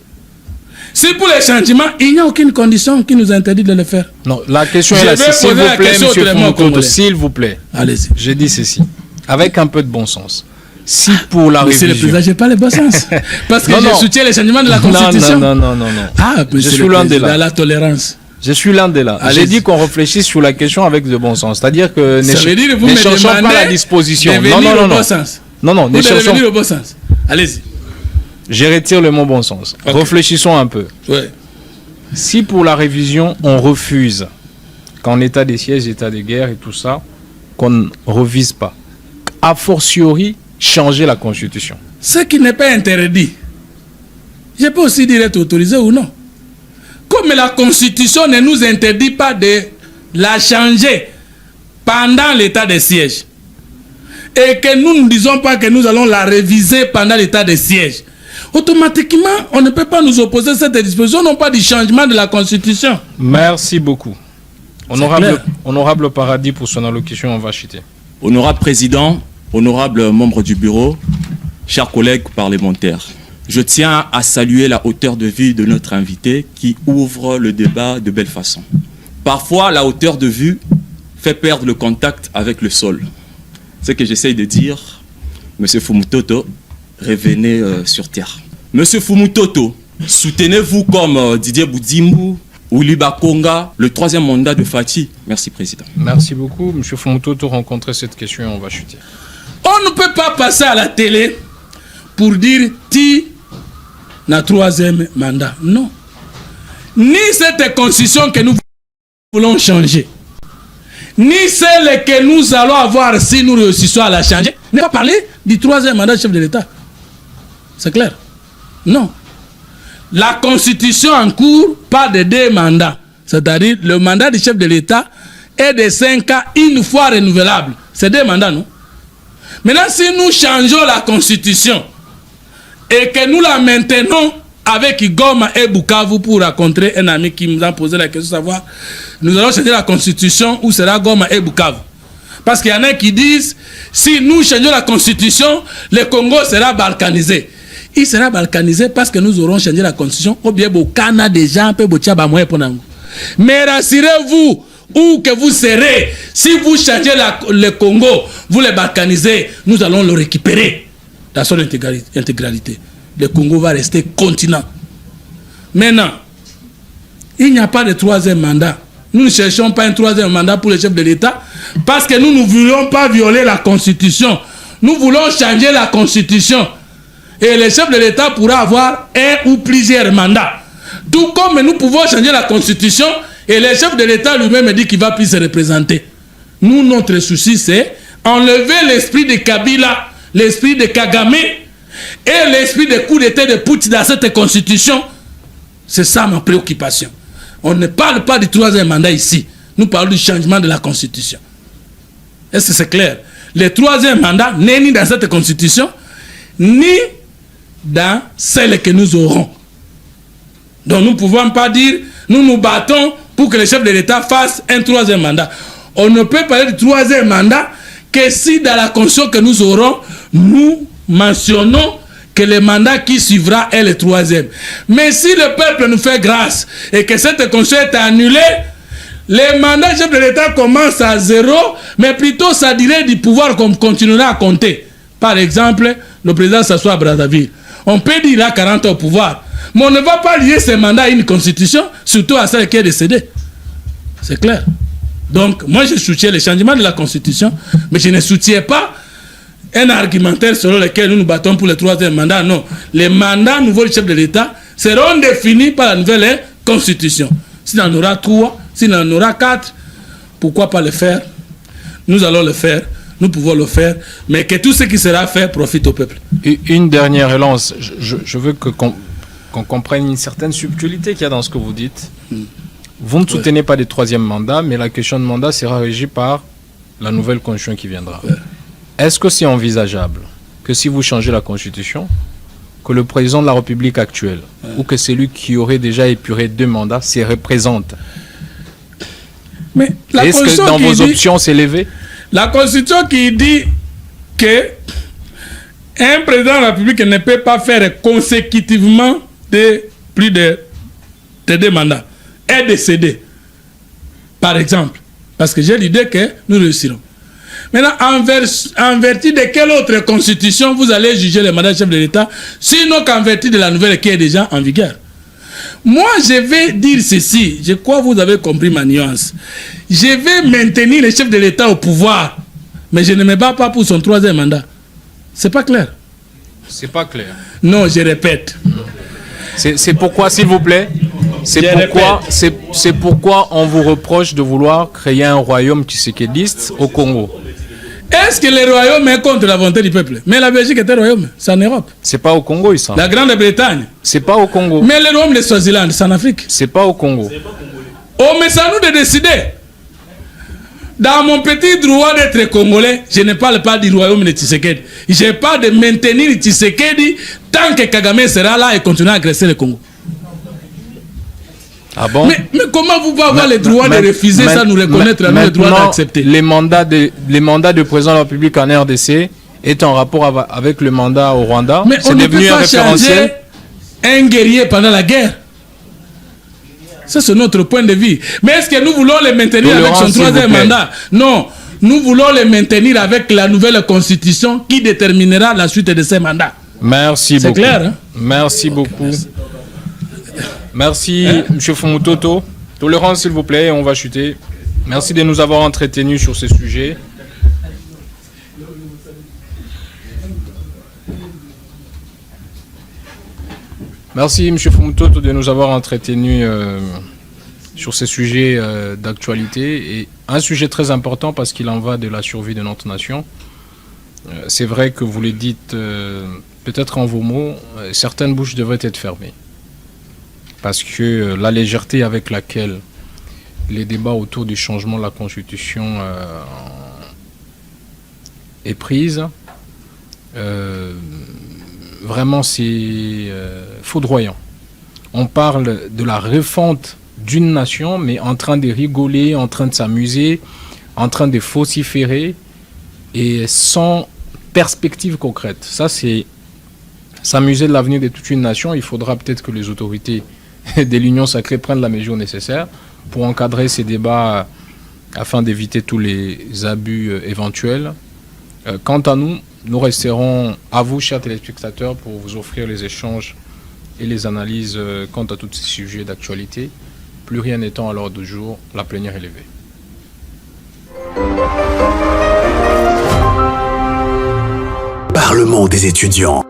Si pour les changements, il n'y a aucune condition qui nous interdit de le faire. Non, la question est là. S'il vous plaît, Monsieur Fumutoto, s'il vous plaît. Allez-y. Je dis ceci, avec un peu de bon sens. Si pour la révision... Monsieur le Président, je n'ai pas le bon sens. Parce que je soutiens les changements de la Constitution. Non. Ah, je suis loin de là. La tolérance. Je suis l'un des là. J'ai dit qu'on réfléchisse sur la question avec de bon sens. C'est-à-dire que ne cherchons pas la disposition. Non, ne cherchons pas au bon sens. Allez-y. Je retire le mot bon sens. Okay. Réfléchissons un peu. Ouais. Si pour la révision, on refuse, qu'en état de siège, état de guerre et tout ça, qu'on ne revise pas, a fortiori, changer la Constitution. Ce qui n'est pas interdit. Je peux aussi dire être autorisé ou non. Comme la Constitution ne nous interdit pas de la changer pendant l'état de siège, et que nous ne disons pas que nous allons la réviser pendant l'état de siège, automatiquement, on ne peut pas nous opposer à cette disposition, non pas du changement de la Constitution. Merci beaucoup. Honorable Paradis, pour son allocution, on va chuter. Honorable Président, honorable membre du bureau, chers collègues parlementaires, je tiens à saluer la hauteur de vue de notre invité qui ouvre le débat de belle façon. Parfois, la hauteur de vue fait perdre le contact avec le sol. Ce que j'essaye de dire, Monsieur Fumutoto, revenez sur terre. Monsieur Fumutoto, soutenez-vous comme Didier Boudimou ou Liba Konga le 3e mandat de Fati? Merci, Président. Merci beaucoup. Monsieur Fumutoto, rencontrer cette question et on va chuter. On ne peut pas passer à la télé pour dire Ti na 3e mandat. Non. Ni cette constitution que nous voulons changer, ni celle que nous allons avoir si nous réussissons à la changer, n'est pas parler du 3e mandat du chef de l'État. C'est clair? Non. La constitution en cours parle de 2 mandats. C'est-à-dire le mandat du chef de l'État est de 5 ans, une fois renouvelable. C'est 2 mandats, non? Maintenant, si nous changeons la constitution et que nous la maintenons avec Goma et Bukavu pour rencontrer un ami qui nous a posé la question de savoir, nous allons changer la constitution ou sera Goma et Bukavu. Parce qu'il y en a qui disent, si nous changeons la constitution, le Congo sera balkanisé. Il sera balkanisé parce que nous aurons changé la constitution. Ou bien, Bokana des gens peut botia moyen pour nous. Mais rassurez-vous, où que vous serez, si vous changez le Congo, vous le balkanisez, nous allons le récupérer dans son intégralité. Le Congo va rester continent. Maintenant, il n'y a pas de 3e mandat. Nous ne cherchons pas un 3e mandat pour le chef de l'État parce que nous ne voulons pas violer la Constitution. Nous voulons changer la Constitution. Et le chef de l'État pourra avoir un ou plusieurs mandats. Tout comme nous pouvons changer la Constitution et le chef de l'État lui-même dit qu'il va plus se représenter. Nous, notre souci, c'est enlever l'esprit de Kabila, l'esprit de Kagame et l'esprit de coup d'état de Poutine dans cette Constitution. C'est ça ma préoccupation. On ne parle pas du 3e mandat ici. Nous parlons du changement de la Constitution. Est-ce que c'est clair? Le 3e mandat n'est ni dans cette Constitution, ni dans celle que nous aurons. Donc nous ne pouvons pas dire, nous nous battons pour que le chef de l'État fasse un 3e mandat. On ne peut parler du 3e mandat que si dans la Constitution que nous aurons, nous mentionnons que le mandat qui suivra est le 3e. Mais si le peuple nous fait grâce et que cette Constitution est annulée, le mandat du chef de l'État commence à 0, mais plutôt sa durée du pouvoir continuera à compter. Par exemple, le président s'assoit à Brazzaville. On peut dire qu'il a 40 ans au pouvoir. Mais on ne va pas lier ce mandat à une constitution, surtout à celle qui est décédée. C'est clair. Donc, moi, je soutiens le changement de la constitution, mais je ne soutiens pas un argumentaire selon lequel nous nous battons pour le 3e mandat. Non. Les mandats nouveaux du chef de l'État seront définis par la nouvelle constitution. S'il en aura 3, s'il en aura 4, pourquoi pas le faire? Nous allons le faire. Nous pouvons le faire, mais que tout ce qui sera fait profite au peuple. Et une dernière relance. Je veux qu'on comprenne une certaine subtilité qu'il y a dans ce que vous dites. Vous ne soutenez pas des 3e mandats, mais la question de mandat sera régie par la nouvelle constitution qui viendra. Est-ce que c'est envisageable que si vous changez la constitution, que le président de la République actuelle, ou que celui qui aurait déjà épuré 2 mandats, s'y représente? Mais est-ce que dans vos options, c'est levé? La Constitution qui dit que un président de la République ne peut pas faire consécutivement plus de 2 mandats est décédé, par exemple, parce que j'ai l'idée que nous réussirons. Maintenant, en vertu de quelle autre constitution vous allez juger le mandat du chef de l'État, sinon qu'en vertu de la nouvelle qui est déjà en vigueur? Moi, je vais dire ceci. Je crois que vous avez compris ma nuance. Je vais maintenir le chef de l'État au pouvoir, mais je ne me bats pas pour son 3e mandat. C'est pas clair? C'est pas clair. Non, je répète. C'est pourquoi, s'il vous plaît, c'est pourquoi on vous reproche de vouloir créer un royaume tshisekidiste au Congo. Est-ce que le royaume est contre la volonté du peuple? Mais la Belgique est un royaume, c'est en Europe. C'est pas au Congo, il semble. La Grande-Bretagne. C'est pas au Congo. Mais le royaume de Swaziland, c'est en Afrique. C'est pas au Congo. Oh, mais c'est à nous de décider. Dans mon petit droit d'être congolais, je ne parle pas du royaume de Tshisekedi. Je parle de maintenir Tshisekedi tant que Kagame sera là et continuera à agresser le Congo. Ah bon? Mais comment vous pouvez avoir le droit de refuser ça, nous reconnaître, nous le droit d'accepter? Les mandats de président de la République en RDC est en rapport avec le mandat au Rwanda. Mais on ne peut pas changer un guerrier pendant la guerre. Ça, c'est notre point de vue. Mais est-ce que nous voulons les maintenir avec son troisième mandat? Non. Nous voulons les maintenir avec la nouvelle constitution qui déterminera la suite de ces mandats. Merci beaucoup. C'est clair, hein? Merci beaucoup. Merci, M. Fumutoto. Tolérance, s'il vous plaît, on va chuter. Merci de nous avoir entretenus sur ces sujets. Merci, M. Fumutoto, de nous avoir entretenus sur ces sujets d'actualité. Et un sujet très important parce qu'il en va de la survie de notre nation. C'est vrai que vous le dites peut-être en vos mots, certaines bouches devraient être fermées. Parce que la légèreté avec laquelle les débats autour du changement de la Constitution est prise, vraiment c'est foudroyant. On parle de la refonte d'une nation, mais en train de rigoler, en train de s'amuser, en train de vociférer, et sans perspective concrète. Ça, c'est s'amuser de l'avenir de toute une nation. Il faudra peut-être que les autorités de l'Union sacrée prennent la mesure nécessaire pour encadrer ces débats afin d'éviter tous les abus éventuels. Quant à nous, nous resterons à vous, chers téléspectateurs, pour vous offrir les échanges et les analyses quant à tous ces sujets d'actualité. Plus rien n'étant à l'ordre du jour, la plénière est levée. Parlement des étudiants.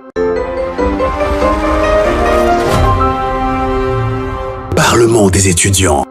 Parlement des étudiants.